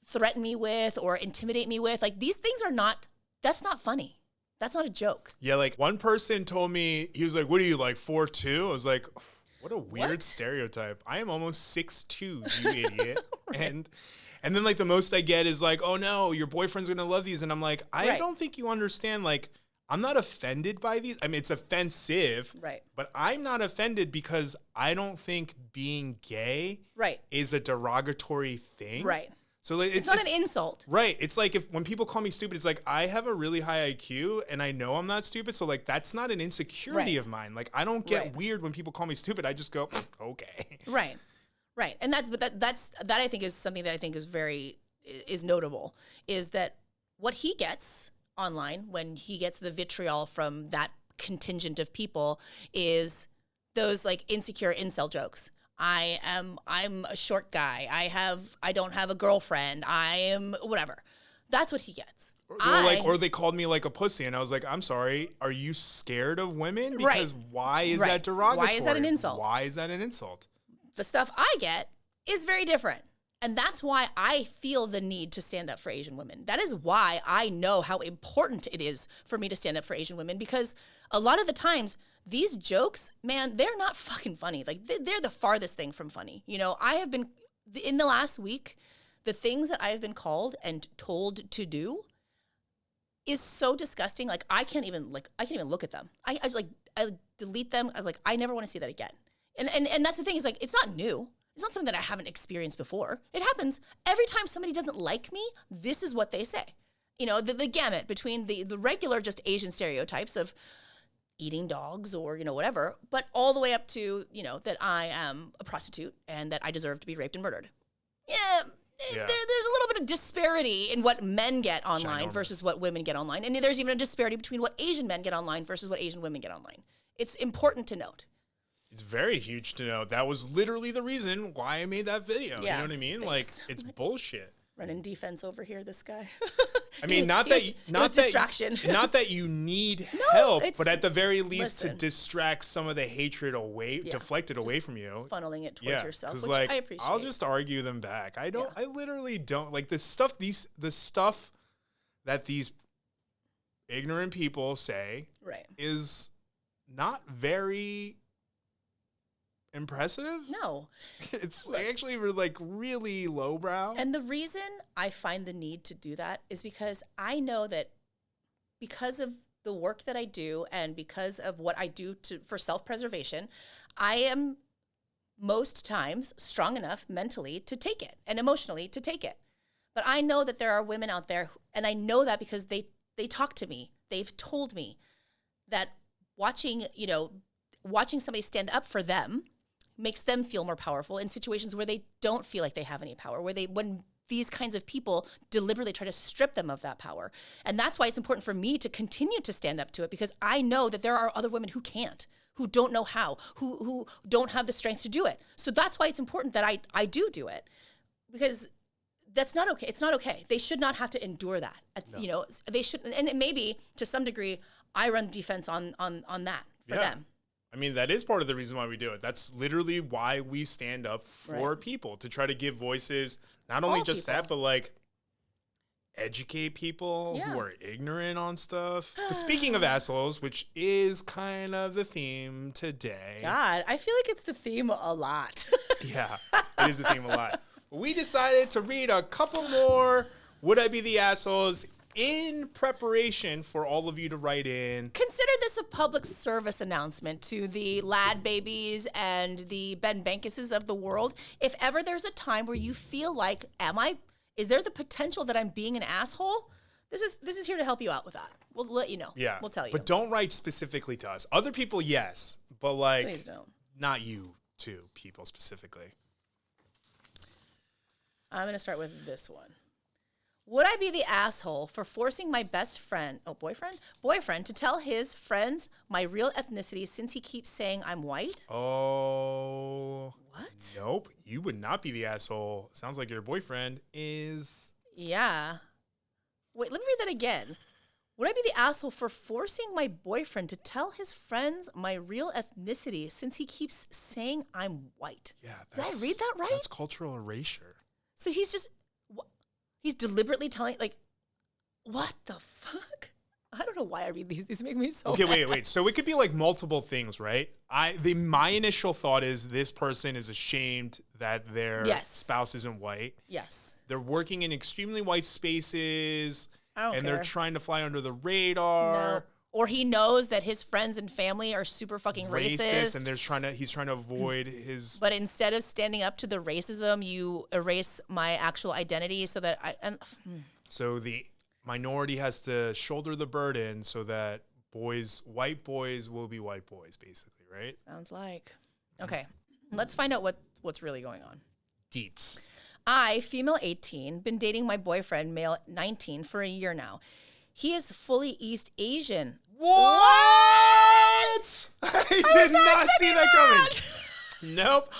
threaten me with or intimidate me with. Like, these things are not, that's not funny. That's not a joke. Yeah, like one person told me, he was like, what are you, like 4'2"? I was like, what a weird stereotype. I am almost 6'2", you idiot. Right. And then like the most I get is like, oh no, your boyfriend's gonna love these. And I'm like, I don't think you understand, like, I'm not offended by these. I mean, it's offensive, right? But I'm not offended because I don't think being gay right. is a derogatory thing. Right. So like, it's not an insult. Right. It's like when people call me stupid, it's like I have a really high IQ and I know I'm not stupid. So like that's not an insecurity of mine. Like I don't get weird when people call me stupid. I just go, okay. Right. Right. And that I think is something that I think is notable, is that what he gets online when he gets the vitriol from that contingent of people is those like insecure incel jokes. I'm a short guy. I don't have a girlfriend. I am whatever. That's what he gets. Or they called me like a pussy, and I was like, I'm sorry. Are you scared of women? Because why is that derogatory? Why is that an insult? Why is that an insult? The stuff I get is very different. And that's why I feel the need to stand up for Asian women. That is why I know how important it is for me to stand up for Asian women, because a lot of the times these jokes, man, they're not fucking funny. Like they're the farthest thing from funny. You know, I have been, in the last week, the things that I have been called and told to do is so disgusting. Like I can't even look at them. I delete them. I was like, I never want to see that again. And that's the thing, is like, it's not new. It's not something that I haven't experienced before. It happens every time somebody doesn't like me. This is what they say. You know, the gamut between the regular just Asian stereotypes of eating dogs or, you know, whatever, but all the way up to, you know, that I am a prostitute and that I deserve to be raped and murdered. Yeah. There's a little bit of disparity in what men get online versus what women get online. And there's even a disparity between what Asian men get online versus what Asian women get online. It's important to note. It's very huge to know. That was literally the reason why I made that video. Yeah, you know what I mean? Thanks. Like, it's bullshit. Running defense over here, this guy. I mean, not distraction. Not that you need help, but at the very least to distract some of the hatred away, deflect it away from you. Funneling it towards yourself, which like, I appreciate. I'll just argue them back. I literally don't like the stuff that these ignorant people say is not very impressive. No. It's actually like really lowbrow. And the reason I find the need to do that is because I know that because of the work that I do and because of what I do for self-preservation, I am most times strong enough mentally to take it and emotionally to take it. But I know that there are women out there, and I know that because they talk to me. They've told me that watching somebody stand up for them makes them feel more powerful in situations where they don't feel like they have any power, when these kinds of people deliberately try to strip them of that power. And that's why it's important for me to continue to stand up to it, because I know that there are other women who can't, who don't know how, who don't have the strength to do it. So that's why it's important that I do it, because that's not okay. It's not okay. They should not have to endure that. No. You know, they should, and maybe to some degree, I run defense on that for them. I mean, that is part of the reason why we do it. That's literally why we stand up for people, to try to give voices, not only just that, but like educate people who are ignorant on stuff. Speaking of assholes, which is kind of the theme today. God, I feel like it's the theme a lot. Yeah, it is the theme a lot. We decided to read a couple more Would I Be the Assholes in preparation for all of you to write in. Consider this a public service announcement to the Lad Babies and the Ben Bankuses of the world. If ever there's a time where you feel like, is there the potential that I'm being an asshole? This is here to help you out with that. We'll let you know. Yeah. We'll tell you. But don't write specifically to us. Other people, yes. But like, please don't. Not you two people specifically. I'm going to start with this one. Would I be the asshole for forcing my boyfriend to tell his friends my real ethnicity since he keeps saying I'm white? Oh. What? Nope. You would not be the asshole. Sounds like your boyfriend is. Yeah. Wait, let me read that again. Would I be the asshole for forcing my boyfriend to tell his friends my real ethnicity since he keeps saying I'm white? Yeah. Did I read that right? That's cultural erasure. So he's just, he's deliberately telling, like, what the fuck? I don't know why I read these. These make me so mad. Wait. So it could be like multiple things, right? My initial thought is this person is ashamed that their spouse isn't white. Yes. They're working in extremely white spaces, and they're trying to fly under the radar. No. Or he knows that his friends and family are super fucking racist. And he's trying to avoid his. But instead of standing up to the racism, you erase my actual identity so that So the minority has to shoulder the burden so that white boys will be white boys, basically, right? Sounds like. Okay, let's find out what's really going on. Deets. I, female 18, been dating my boyfriend, male 19, for a year now. He is fully East Asian. What? I did not see that coming. Nope.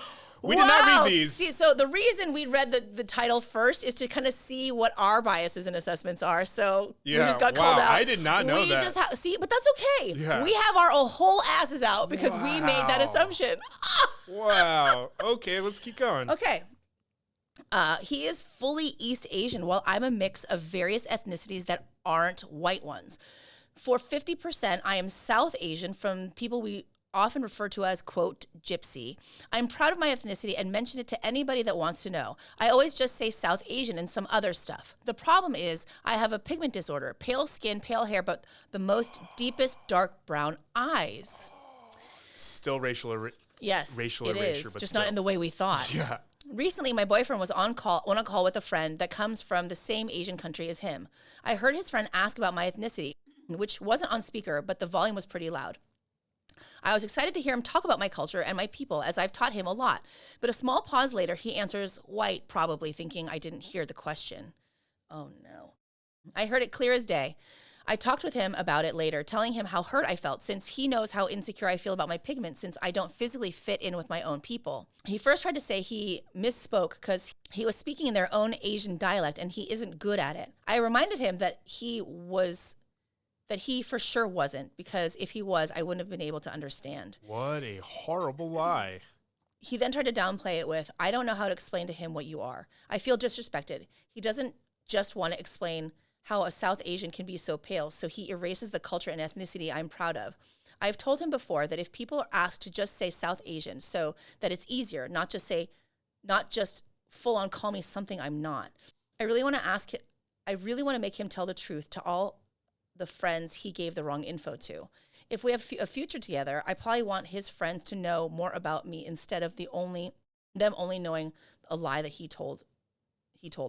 We did not read these. See, so the reason we read the title first is to kind of see what our biases and assessments are. So we just got called out. I did not know that. See, but that's okay. Yeah. We have our whole asses out because we made that assumption. Wow. Okay, let's keep going. Okay. He is fully East Asian, while I'm a mix of various ethnicities that aren't white ones. For 50%, I am South Asian from people we often refer to as, quote, gypsy. I'm proud of my ethnicity and mention it to anybody that wants to know. I always just say South Asian and some other stuff. The problem is I have a pigment disorder, pale skin, pale hair, but the most deepest dark brown eyes. Still racial erasure, Just but not in the way we thought. Yeah. Recently, my boyfriend was on a call with a friend that comes from the same Asian country as him. I heard his friend ask about my ethnicity, which wasn't on speaker, but the volume was pretty loud. I was excited to hear him talk about my culture and my people, as I've taught him a lot. But a small pause later, he answers white, probably thinking I didn't hear the question. Oh no. I heard it clear as day. I talked with him about it later, telling him how hurt I felt since he knows how insecure I feel about my pigment since I don't physically fit in with my own people. He first tried to say he misspoke because he was speaking in their own Asian dialect and he isn't good at it. I reminded him that he for sure wasn't, because if he was, I wouldn't have been able to understand. What a horrible lie. He then tried to downplay it with, I don't know how to explain to him what you are. I feel disrespected. He doesn't just want to explain how a South Asian can be so pale, so he erases the culture and ethnicity I'm proud of. I've told him before that if people are asked to just say South Asian so that it's easier, not just full on call me something I'm not. I really want to make him tell the truth to all the friends he gave the wrong info to. If we have a future together, I probably want his friends to know more about me instead of them only knowing a lie that he told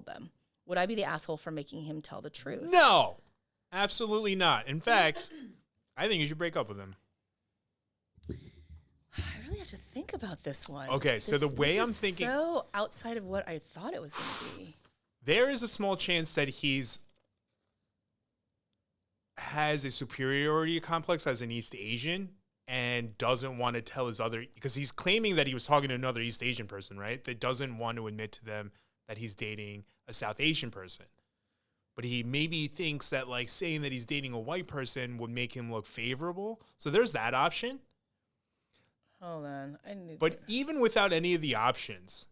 them. Would I be the asshole for making him tell the truth? No, absolutely not. In fact, I think you should break up with him. I really have to think about this one. Okay, so the way I'm thinking, so outside of what I thought it was going to be. There is a small chance that has a superiority complex as an East Asian and doesn't want to tell because he's claiming that he was talking to another East Asian person, right? That doesn't want to admit to them that he's dating a South Asian person. But he maybe thinks that like saying that he's dating a white person would make him look favorable. So there's that option. Hold on. But even without any of the options,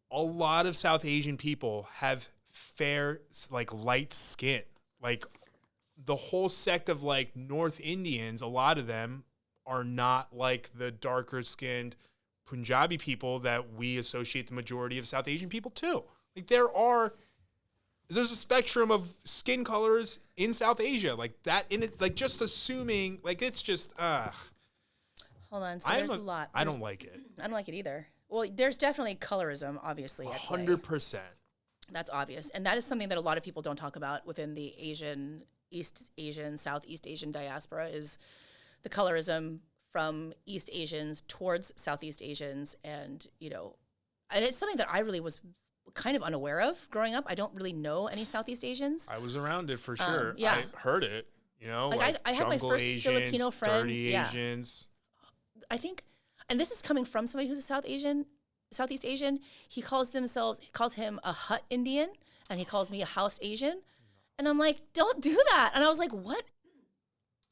a lot of South Asian people have fair, like light skin. Like the whole sect of like North Indians, a lot of them are not like the darker skinned Punjabi people that we associate the majority of South Asian people to. Like there's a spectrum of skin colors in South Asia, like that in it, like just assuming, like it's just, Hold on, so there's a lot. I don't like it. I don't like it either. Well, there's definitely colorism, obviously. 100%. That's obvious. And that is something that a lot of people don't talk about within the East Asian, Southeast Asian diaspora is the colorism from East Asians towards Southeast Asians. And, and it's something that I really was kind of unaware of growing up. I don't really know any Southeast Asians. I was around it for sure. Yeah. I heard it, like I had my first Asians, Filipino friend. dirty Asians. I think, and this is coming from somebody who's a Southeast Asian. He calls him a Hut Indian, and he calls me a House Asian. And I'm like, don't do that. And I was like, what?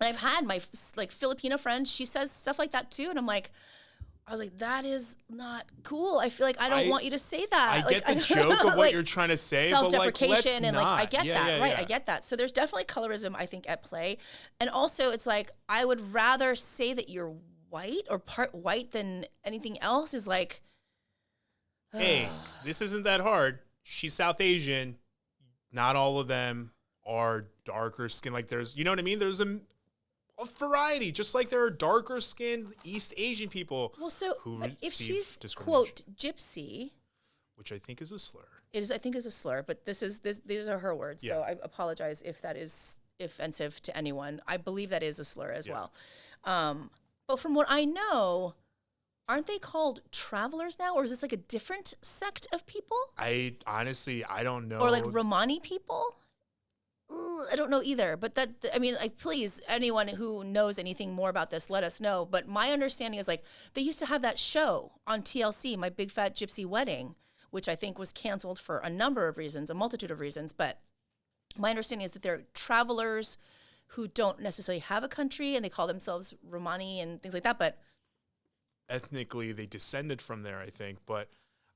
And I've had my like Filipino friend, she says stuff like that too. And I'm like, I was like, that is not cool. I feel like I don't want you to say that. I like, get the joke of what like, you're trying to say, self-deprecation, but like, and like I get that, right? Yeah. I get that. So there's definitely colorism, I think, at play. And also, it's like I would rather say that you're white or part white than anything else. Is like, hey, this isn't that hard. She's South Asian. Not all of them are darker skin. Like there's, you know what I mean? There's a variety, just like there are darker skinned East Asian people. well, so who if receive she's discrimination, quote gypsy, which I think is a slur. it is, I think, is a slur. But these are her words. Yeah. So I apologize if that is offensive to anyone. I believe that is a slur as well. But from what I know, aren't they called travelers now, or is this like a different sect of people? I honestly, I don't know. Or like Romani people? Ooh, I don't know either. But that, I mean, like, please, anyone who knows anything more about this, let us know. But my understanding is like they used to have that show on TLC, My Big Fat Gypsy Wedding, which I think was canceled for a number of reasons, a multitude of reasons. But my understanding is that they're travelers who don't necessarily have a country, and they call themselves Romani and things like that. But ethnically, they descended from there, I think, but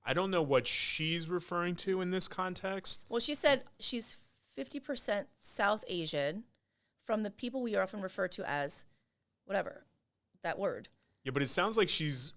I don't know what she's referring to in this context. well, she said she's 50% South Asian from the people we often refer to as whatever, that word. Yeah, but it sounds like she's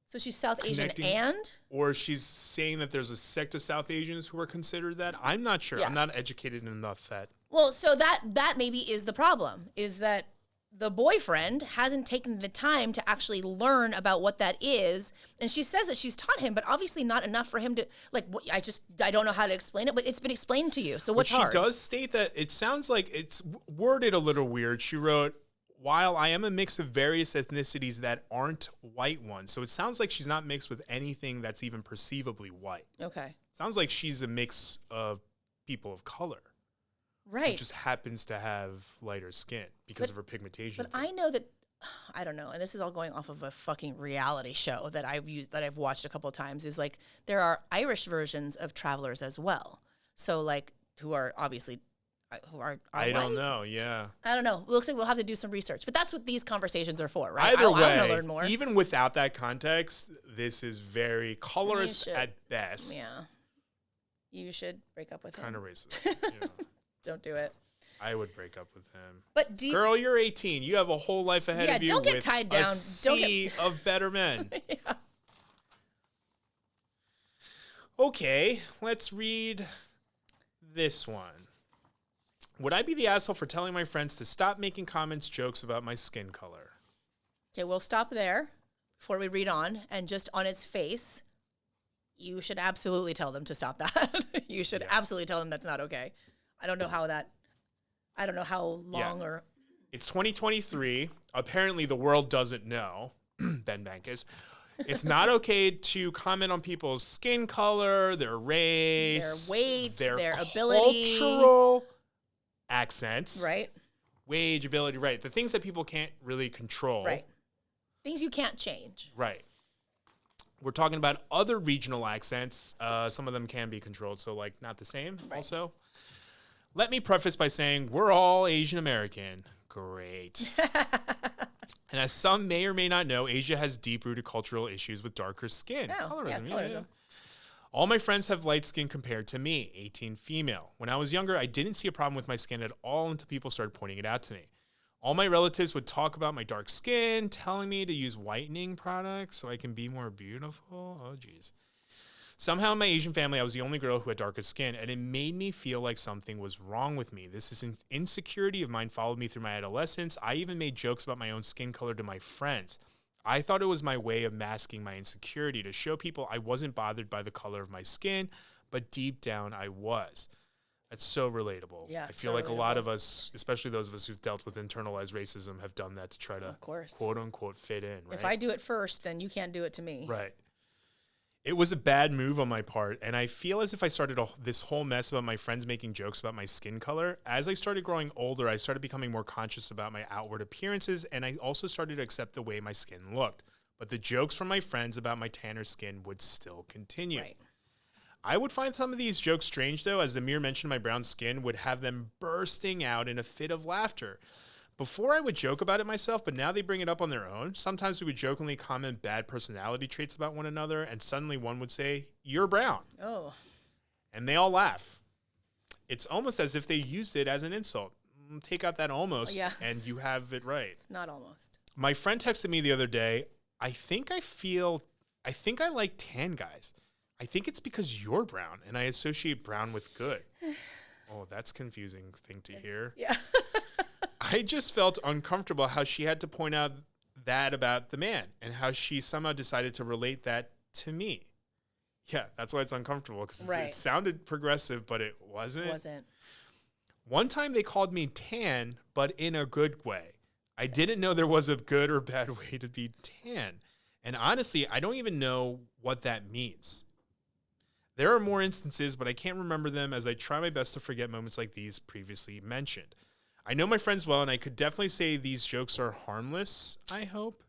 So she's South Asian connecting- and? or she's saying that there's a sect of South Asians who are considered that. I'm not sure. Yeah. I'm not educated enough that. Well, so that maybe is the problem, is that the boyfriend hasn't taken the time to actually learn about what that is. And she says that she's taught him, but obviously not enough for him to, like, I don't know how to explain it, but it's been explained to you. So what's But hard? she does state that it sounds like it's worded a little weird. She wrote, while I am a mix of various ethnicities that aren't white ones. So it sounds like she's not mixed with anything that's even perceivably white. Okay. Sounds like she's a mix of people of color. Right. Who just happens to have lighter skin because of her pigmentation. But I know that, I don't know, and this is all going off of a fucking reality show that I've watched a couple of times, is like there are Irish versions of travelers as well. So like who are obviously I don't white? know. Yeah. I don't know. It looks like we'll have to do some research, but that's what these conversations are for, right? Either I way, want to learn more. even without that context, this is very colorist should. at best. Yeah. You should break up with Kind him. of racist. Yeah. Don't do it. I would break up with him. But do you, Girl, you're 18. You have a whole life ahead Yeah, of you. don't get with tied a down. Don't sea of better men. yeah. Okay, let's read this one. Would I be the asshole for telling my friends to stop making comments, jokes about my skin color? Okay, we'll stop there before we read on. And just on its face, you should absolutely tell them to stop that. You should absolutely tell them that's not okay. I don't know how long or... It's 2023. Apparently, the world doesn't know. Ben Bankus. It's not okay to comment on people's skin color, their race, Their weight, their their ability. cultural accents, Right? wage, ability, right? The things that people can't really control. Right. Things you can't change. Right. We're talking about other regional accents. Some of them can be controlled, so like not the same also. Let me preface by saying we're all Asian American. Great. And as some may or may not know, Asia has deep-rooted cultural issues with darker skin. Oh, Colorism. yeah, colorism. All my friends have light skin compared to me, 18 female. When I was younger, I didn't see a problem with my skin at all until people started pointing it out to me. All my relatives would talk about my dark skin, telling me to use whitening products so I can be more beautiful. Oh, geez. Somehow in my Asian family, I was the only girl who had darker skin, and it made me feel like something was wrong with me. This is an insecurity of mine followed me through my adolescence. I even made jokes about my own skin color to my friends. I thought it was my way of masking my insecurity to show people I wasn't bothered by the color of my skin, but deep down I was. That's so relatable. Yeah, I feel so like a lot relatable. of us, especially those of us who've dealt with internalized racism, have done that to try to Of course. quote unquote fit in, right? If I do it first, then you can't do it to me. Right. It was a bad move on my part, and I feel as if I started this whole mess about my friends making jokes about my skin color. As I started growing older, I started becoming more conscious about my outward appearances, and I also started to accept the way my skin looked. But the jokes from my friends about my tanner skin would still continue. Right. I would find some of these jokes strange, though, as the mere mention of my brown skin would have them bursting out in a fit of laughter. Before I would joke about it myself, but now they bring it up on their own. Sometimes we would jokingly comment bad personality traits about one another, and suddenly one would say, "You're brown." Oh. And they all laugh. It's almost as if they used it as an insult. Take out that almost, and you have it right. It's not almost. My friend texted me the other day, I think I like tan guys. I think it's because you're brown, and I associate brown with good. Oh, that's a confusing thing to hear. Yeah. I just felt uncomfortable how she had to point out that about the man, and how she somehow decided to relate that to me. Yeah, that's why it's uncomfortable, because it sounded progressive, but it wasn't. It wasn't. One time they called me tan, but in a good way. I didn't know there was a good or bad way to be tan. And honestly, I don't even know what that means. There are more instances, but I can't remember them as I try my best to forget moments like these previously mentioned. I know my friends well, and I could definitely say these jokes are harmless, I hope.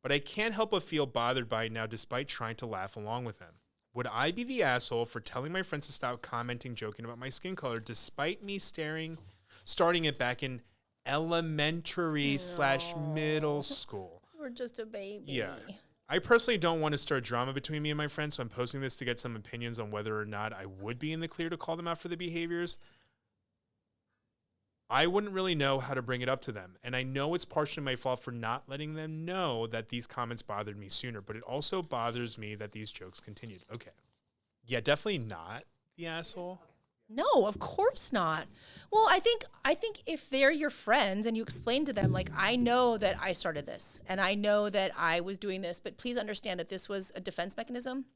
But I can't help but feel bothered by it now despite trying to laugh along with them. Would I be the asshole for telling my friends to stop commenting, joking about my skin color, despite me starting it back in elementary / middle school? We're just a baby. Yeah. I personally don't want to start drama between me and my friends, so I'm posting this to get some opinions on whether or not I would be in the clear to call them out for the behaviors. I wouldn't really know how to bring it up to them, and I know it's partially my fault for not letting them know that these comments bothered me sooner, but it also bothers me that these jokes continued. Okay. Yeah, definitely not the asshole. No, of course not. Well, I think if they're your friends and you explain to them, like, I know that I started this and I know that I was doing this, but please understand that this was a defense mechanism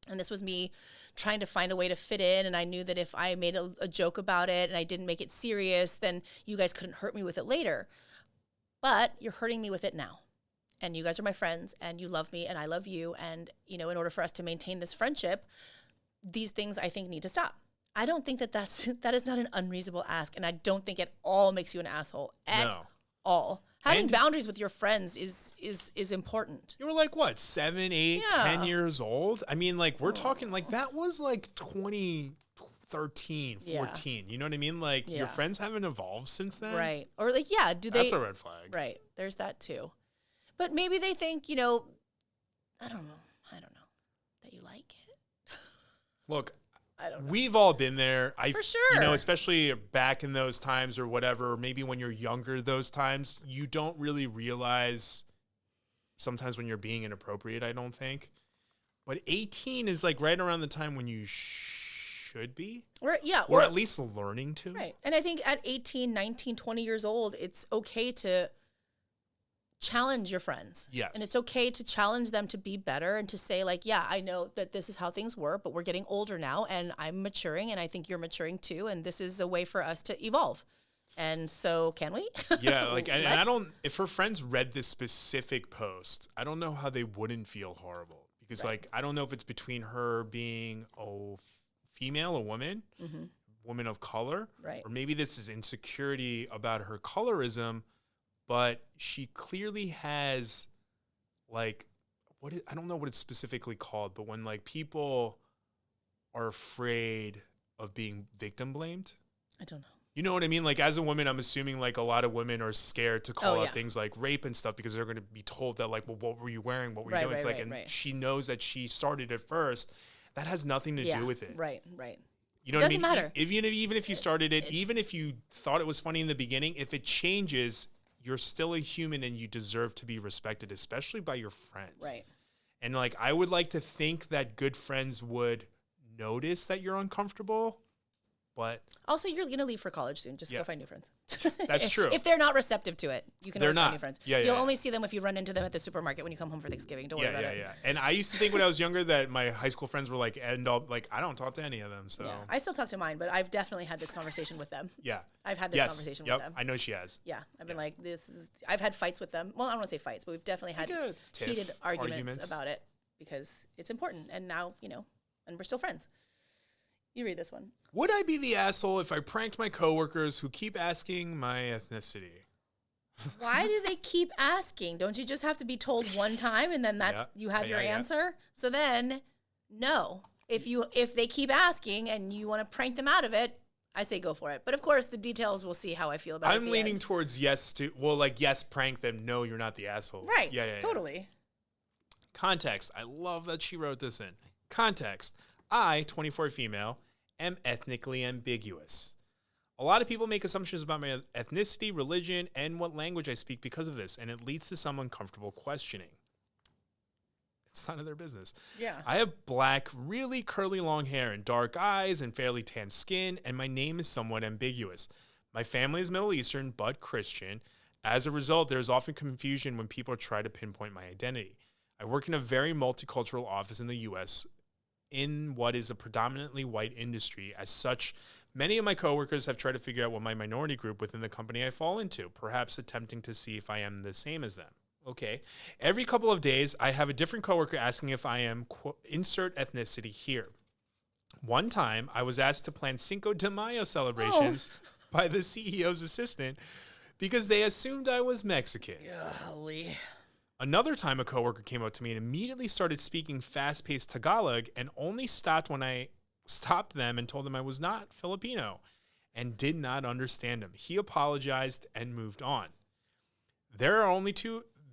and this was me trying to find a way to fit in. And I knew that if I made a joke about it and I didn't make it serious, then you guys couldn't hurt me with it later. But you're hurting me with it now. And you guys are my friends and you love me and I love you. And, in order for us to maintain this friendship, these things I think need to stop. I don't think that is not an unreasonable ask, and I don't think it all makes you an asshole at all. Having boundaries with your friends is important. You were like, what, 7, 8, 10 years old? I mean, like, we're talking, like, that was, like, 2013, 14. You know what I mean? Like, your friends haven't evolved since then? Right. Or, like, do they... That's a red flag. Right. There's that, too. But maybe they think, I don't know, that you like it. Look... I don't know. We've all been there. For sure. Especially back in those times or whatever, maybe when you're younger, those times, you don't really realize sometimes when you're being inappropriate, I don't think. But 18 is like right around the time when you should be. Or at least learning to. Right. And I think at 18, 19, 20 years old, it's okay to challenge your friends. Yes. And it's okay to challenge them to be better and to say, like, yeah, I know that this is how things were, but we're getting older now and I'm maturing and I think you're maturing too. And this is a way for us to evolve. And so can we? Yeah. Like, and I don't, if her friends read this specific post, I don't know how they wouldn't feel horrible because like, I don't know if it's between her being a female, a woman, woman of color, or maybe this is insecurity about her colorism. But she clearly has, like, I don't know what it's specifically called, but when, like, people are afraid of being victim blamed. I don't know. You know what I mean? Like, as a woman, I'm assuming, like, a lot of women are scared to call out things like rape and stuff because they're going to be told that, like, well, what were you wearing? What were you doing? It's like, and she knows that she started it first. That has nothing to do with it. Right. You know what I mean? Doesn't matter. Even if you started it, even if you thought it was funny in the beginning, if it changes... You're still a human and you deserve to be respected, especially by your friends. Right. And like, I would like to think that good friends would notice that you're uncomfortable, but also you're going to leave for college soon. Just go find new friends. That's true. If they're not receptive to it, you can always find new friends. Yeah, You'll only see them if you run into them at the supermarket when you come home for Thanksgiving. Don't worry about it. Yeah. And I used to think when I was younger that my high school friends were like, I don't talk to any of them. So I still talk to mine, but I've definitely had this conversation with them. Yeah. I've had this conversation with them. I know she has. Yeah. I've been like, I've had fights with them. Well, I don't want to say fights, but we've definitely had heated arguments about it because it's important. And now, and we're still friends. You read this one. Would I be the asshole if I pranked my coworkers who keep asking my ethnicity? Why do they keep asking? Don't you just have to be told one time and then you have your answer? So then, no. If they keep asking and you want to prank them out of it, I say go for it. But of course, the details, we'll see how I feel about it. I'm leaning towards yes to, well, like, yes, prank them. No, you're not the asshole. Right. Yeah. Totally. Context. I love that she wrote this in. Context. I, 24 female, am ethnically ambiguous. A lot of people make assumptions about my ethnicity, religion, and what language I speak because of this, and it leads to some uncomfortable questioning. It's none of their business. Yeah. I have black, really curly long hair and dark eyes and fairly tan skin, and my name is somewhat ambiguous. My family is Middle Eastern, but Christian. As a result, there is often confusion when people try to pinpoint my identity. I work in a very multicultural office in the U.S. in what is a predominantly white industry. As such, many of my coworkers have tried to figure out what my minority group within the company I fall into, perhaps attempting to see if I am the same as them. Okay. Every couple of days, I have a different coworker asking if I am, insert ethnicity here. One time, I was asked to plan Cinco de Mayo celebrations by the CEO's assistant because they assumed I was Mexican. Golly. Another time, a coworker came up to me and immediately started speaking fast-paced Tagalog and only stopped when I stopped them and told them I was not Filipino and did not understand him. He apologized and moved on.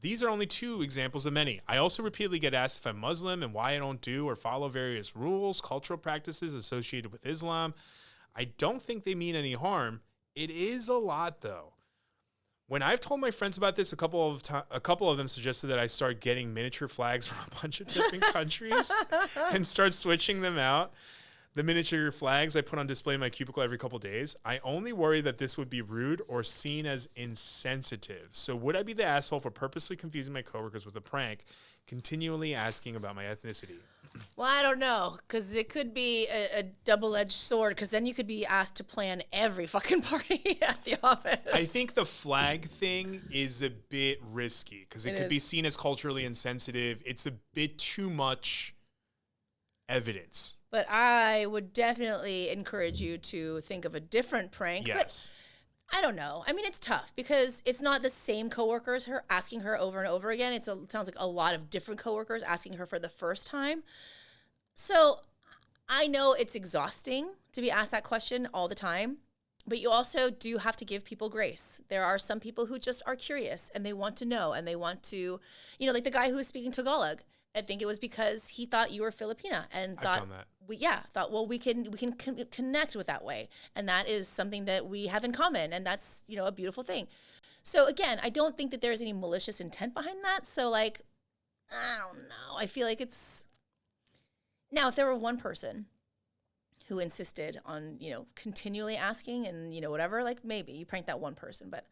These are only two examples of many. I also repeatedly get asked if I'm Muslim and why I don't do or follow various rules, cultural practices associated with Islam. I don't think they mean any harm. It is a lot, though. When I've told my friends about this, a couple of them suggested that I start getting miniature flags from a bunch of different countries and start switching them out. The miniature flags I put on display in my cubicle every couple days. I only worry that this would be rude or seen as insensitive. So would I be the asshole for purposely confusing my coworkers with a prank, continually asking about my ethnicity? Well, I don't know, because it could be a double-edged sword, because then you could be asked to plan every fucking party at the office. I think the flag thing is a bit risky, because it could be seen as culturally insensitive. It's a bit too much evidence. But I would definitely encourage you to think of a different prank. Yes. But I don't know. I mean, it's tough because it's not the same coworkers asking her over and over again. It sounds like a lot of different coworkers asking her for the first time. So I know it's exhausting to be asked that question all the time, but you also do have to give people grace. There are some people who just are curious and they want to know and they want to, like the guy who was speaking Tagalog. I think it was because he thought you were Filipina and thought, we can connect with that way. And that is something that we have in common. And that's, a beautiful thing. So again, I don't think that there's any malicious intent behind that. So I don't know. I feel like it's, now if there were one person who insisted on, continually asking and, whatever, maybe you prank that one person, but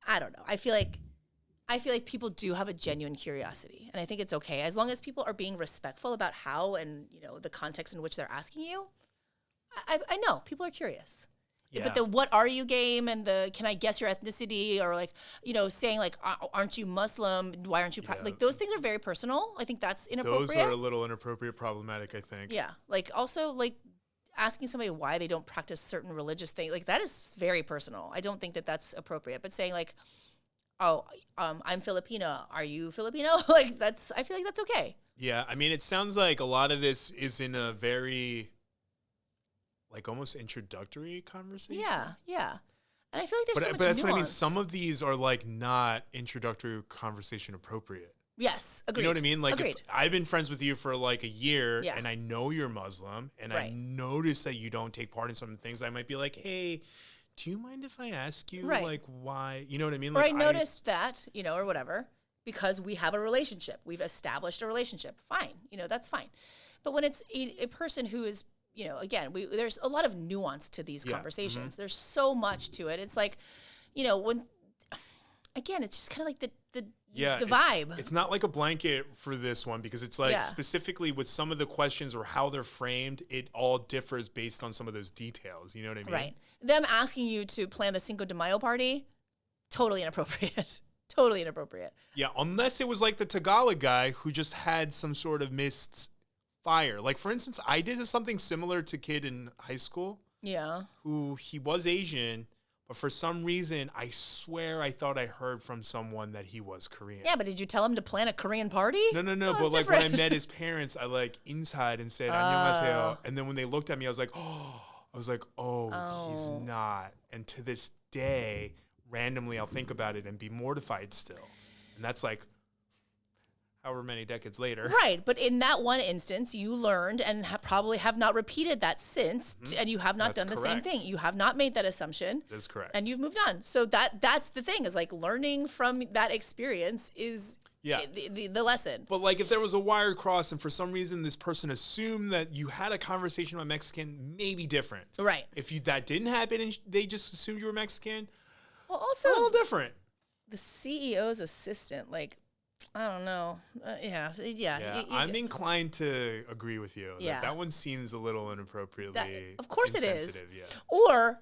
I don't know. I feel like people do have a genuine curiosity, and I think it's okay as long as people are being respectful about how and the context in which they're asking you. I know people are curious, but the "what are you" game and the "can I guess your ethnicity" or saying "aren't you Muslim? Why aren't you?" Those things are very personal. I think that's inappropriate. Those are a little inappropriate, problematic. I think. Yeah, also asking somebody why they don't practice certain religious things, that is very personal. I don't think that that's appropriate. But saying I'm Filipino. Are you Filipino? I feel like that's okay. Yeah, I mean, it sounds like a lot of this is in a very, almost introductory conversation. Yeah. And I feel like there's so much But that's nuance. what I mean. Some of these are, not introductory conversation appropriate. Yes, agreed. You know what I mean? Agreed. If I've been friends with you for a year Yeah. and I know you're Muslim and I notice that you don't take part in some things, I might be like, hey, do you mind if I ask you, why? You know what I mean? Or I noticed that, or whatever, because we have a relationship. We've established a relationship. Fine. That's fine. But when it's a person who is, again, there's a lot of nuance to these conversations. Mm-hmm. There's so much to it. It's when, again, it's just kind of like the vibe. It's not like a blanket for this one because it's specifically with some of the questions or how they're framed, it all differs based on some of those details. You know what I mean? Right. Them asking you to plan the Cinco de Mayo party, totally inappropriate. Totally inappropriate. Yeah, unless it was like the Tagalog guy who just had some sort of missed fire. For instance, I did something similar to a kid in high school. Yeah. Who he was Asian, But for some reason, I swear I thought I heard from someone that he was Korean. Yeah, but did you tell him to plan a Korean party? No. Oh, but like when I met his parents, I like inside and said 안녕하세요. And then when they looked at me, I was like, oh, he's not. And to this day, randomly, I'll think about it and be mortified still. And that's like however many decades later. Right. But in that one instance, you learned and probably have not repeated that since, and you have not done the same thing. You have not made that assumption. That's correct. And you've moved on. So that's the thing, is like learning from that experience is the lesson. But like if there was a wire cross and for some reason this person assumed that you had a conversation about Mexican, maybe different. Right. If that didn't happen and they just assumed you were Mexican, well, also a little different. The CEO's assistant, like, I don't know. Yeah. I'm inclined to agree with you. Yeah. That one seems a little inappropriately of course it is. insensitive. Yeah. Or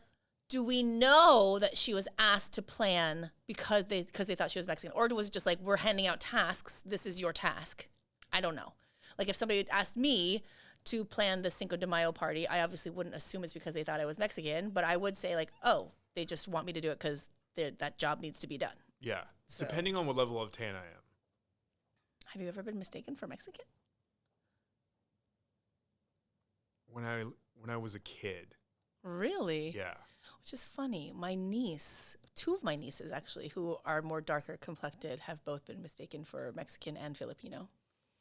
do we know that she was asked to plan because they thought she was Mexican? Or was it just like, we're handing out tasks, this is your task? I don't know. Like if somebody asked me to plan the Cinco de Mayo party, I obviously wouldn't assume it's because they thought I was Mexican, but I would say like, oh, they just want me to do it because that job needs to be done. Yeah. So. Depending on what level of tan I am. Have you ever been mistaken for Mexican? When I was a kid. Really? Yeah. Which is funny. My niece, two of my nieces actually, who are more darker complected, have both been mistaken for Mexican and Filipino.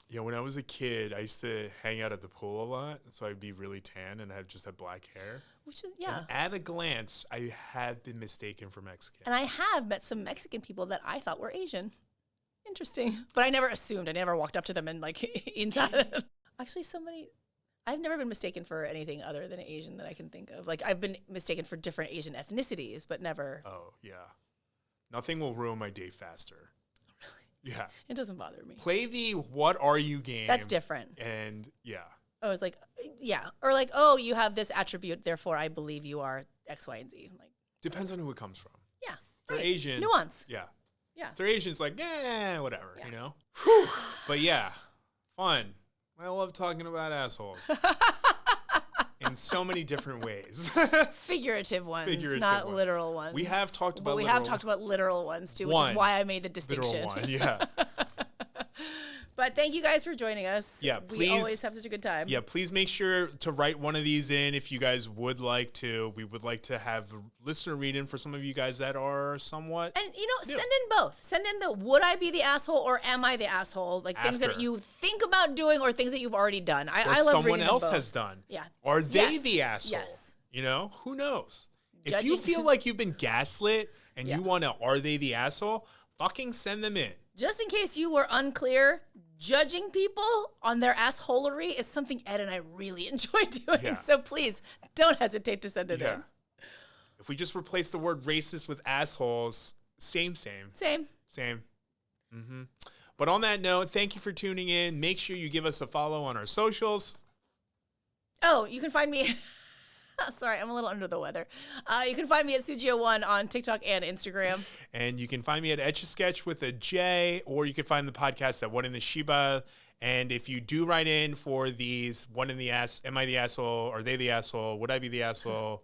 Yeah, when I was a kid, I used to hang out at the pool a lot, so I'd be really tan and I'd just have black hair. Which is, yeah. And at a glance, I have been mistaken for Mexican. And I have met some Mexican people that I thought were Asian. Interesting. But I never assumed. I never walked up to them and like inside. Actually, I've never been mistaken for anything other than Asian that I can think of. Like I've been mistaken for different Asian ethnicities, but never. Oh, yeah. Nothing will ruin my day faster. Really? Yeah. It doesn't bother me. Play the what are you game. That's different. And yeah. Oh, it's like, yeah. Or like, oh, you have this attribute, therefore I believe you are X, Y, and Z. Like, depends on who it comes from. Yeah. They're right. Asian. Nuance. Yeah. Yeah. If they're Asian, it's like, whatever, Yeah. you know? Whew. But yeah, fun. I love talking about assholes. In so many different ways. Figurative ones, Figurative not ones. literal ones. We have talked about we have talked about literal ones too, which is why I made the distinction. Literal one, yeah. But thank you guys for joining us. Yeah, we please- always have such a good time. Yeah, please make sure to write one of these in if you guys would like to. We would like to have a listener read in for some of you guys that are somewhat. And, send in both. Send in the would I be the asshole or am I the asshole? Like things that After. you think about doing or things that you've already done. I love someone reading them else both. has done. Yeah. Are they Yes. the asshole? Yes. You know, who knows? If Judging- you feel like you've been gaslit and Yeah. you want to, are they the asshole? Fucking send them in. Just in case you were unclear, judging people on their assholery is something Ed and I really enjoy doing. Yeah. So please don't hesitate to send it Yeah. in. If we just replace the word racist with assholes, same. Same. Mm-hmm. But on that note, thank you for tuning in. Make sure you give us a follow on our socials. Oh, you can find me. Sorry, I'm a little under the weather. You can find me at Soogia1 on TikTok and Instagram. And you can find me at Etch-a-Sketch with a J, or you can find the podcast at WhatintheShibal. And if you do write in for these one in the ass, am I the asshole? Are they the asshole? Would I be the asshole?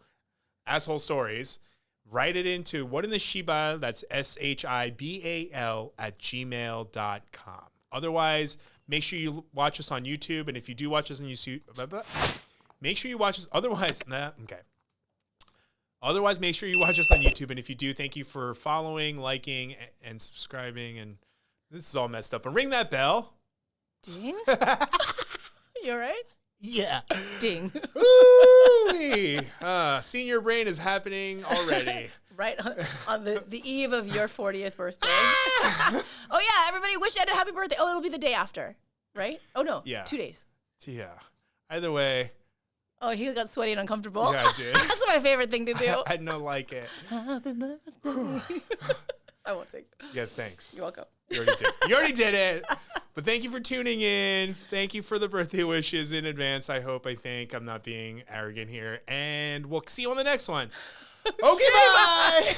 Asshole stories. Write it into WhatintheShibal, that's SHIBAL @gmail.com. Otherwise, make sure you watch us on YouTube. And if you do watch us on YouTube, make sure you watch us. Otherwise, okay. Otherwise, make sure you watch us on YouTube. And if you do, thank you for following, liking, and subscribing. And this is all messed up. And ring that bell. Ding. You all right? Yeah. Ding. Ooh-wee. Senior brain is happening already. Right on the eve of your 40th birthday. Oh, yeah. Everybody wish Ed a happy birthday. Oh, it'll be the day after, right? Oh, no. Yeah. 2 days. Yeah. Either way. Oh, he got sweaty and uncomfortable. Yeah, I did. That's my favorite thing to do. I don't like it. I won't sing. Yeah, thanks. You're welcome. You already did. You already did it. But thank you for tuning in. Thank you for the birthday wishes in advance. I think. I'm not being arrogant here. And we'll see you on the next one. Okay, bye.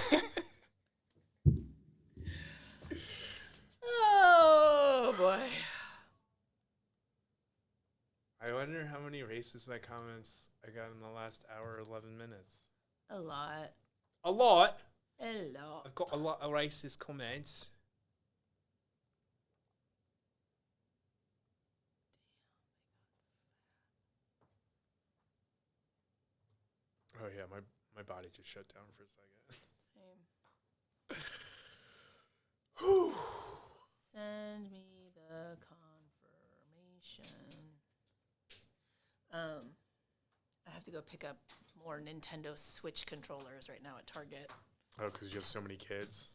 Oh, boy. I wonder how many racist comments I got in the last hour, 11 minutes. A lot. A lot. Hello. I've got a lot of racist comments. Oh yeah, my body just shut down for a second. Same. Send me the confirmation. I have to go pick up more Nintendo Switch controllers right now at Target. Oh, because you have so many kids.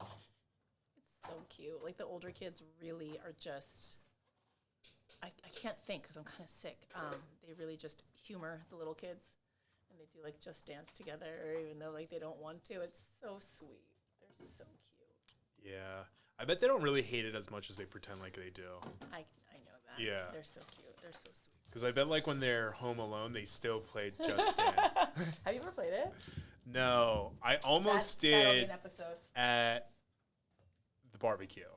It's so cute. Like, the older kids really are just... I can't think because I'm kind of sick. They really just humor the little kids. And they do, like, Just Dance together, even though, like, they don't want to. It's so sweet. They're so cute. Yeah. I bet they don't really hate it as much as they pretend like they do. I know that. Yeah. They're so cute. They're so sweet. Because I bet, like, when they're home alone, they still play Just Dance. Have you ever played it? No. I almost That'll be did an episode. at the barbecue.